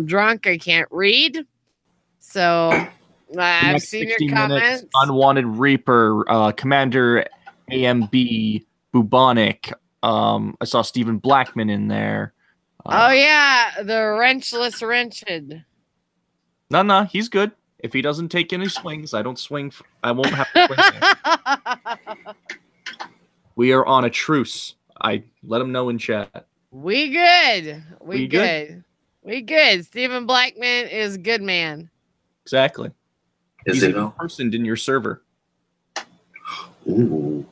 drunk. I can't read. So I've Next seen 60 your minutes, comments. Unwanted Reaper, Commander AMB, Bubonic. I saw Stephen Blackman in there. Oh yeah, the wrenchless wrenched. No, he's good. If he doesn't take any swings, I don't swing. I won't have to swing. We are on a truce. I let him know in chat. We good. We good? good. We good. Stephen Blackman is good man. Exactly. Is He's it even though? personed in your server. Ooh.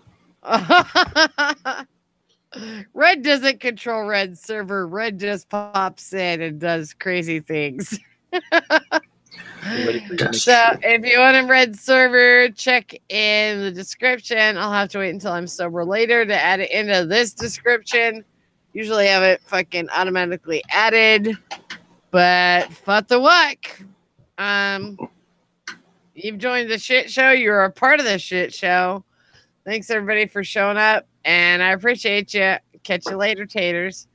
Red doesn't control Red's server. Red just pops in and does crazy things. So if you want a Red server, check in the description. I'll have to wait until I'm sober later to add it into this description. Usually have it fucking automatically added, but fuck the wuck. You've joined the shit show. You're a part of the shit show. Thanks everybody for showing up, and I appreciate you. Catch you later, taters.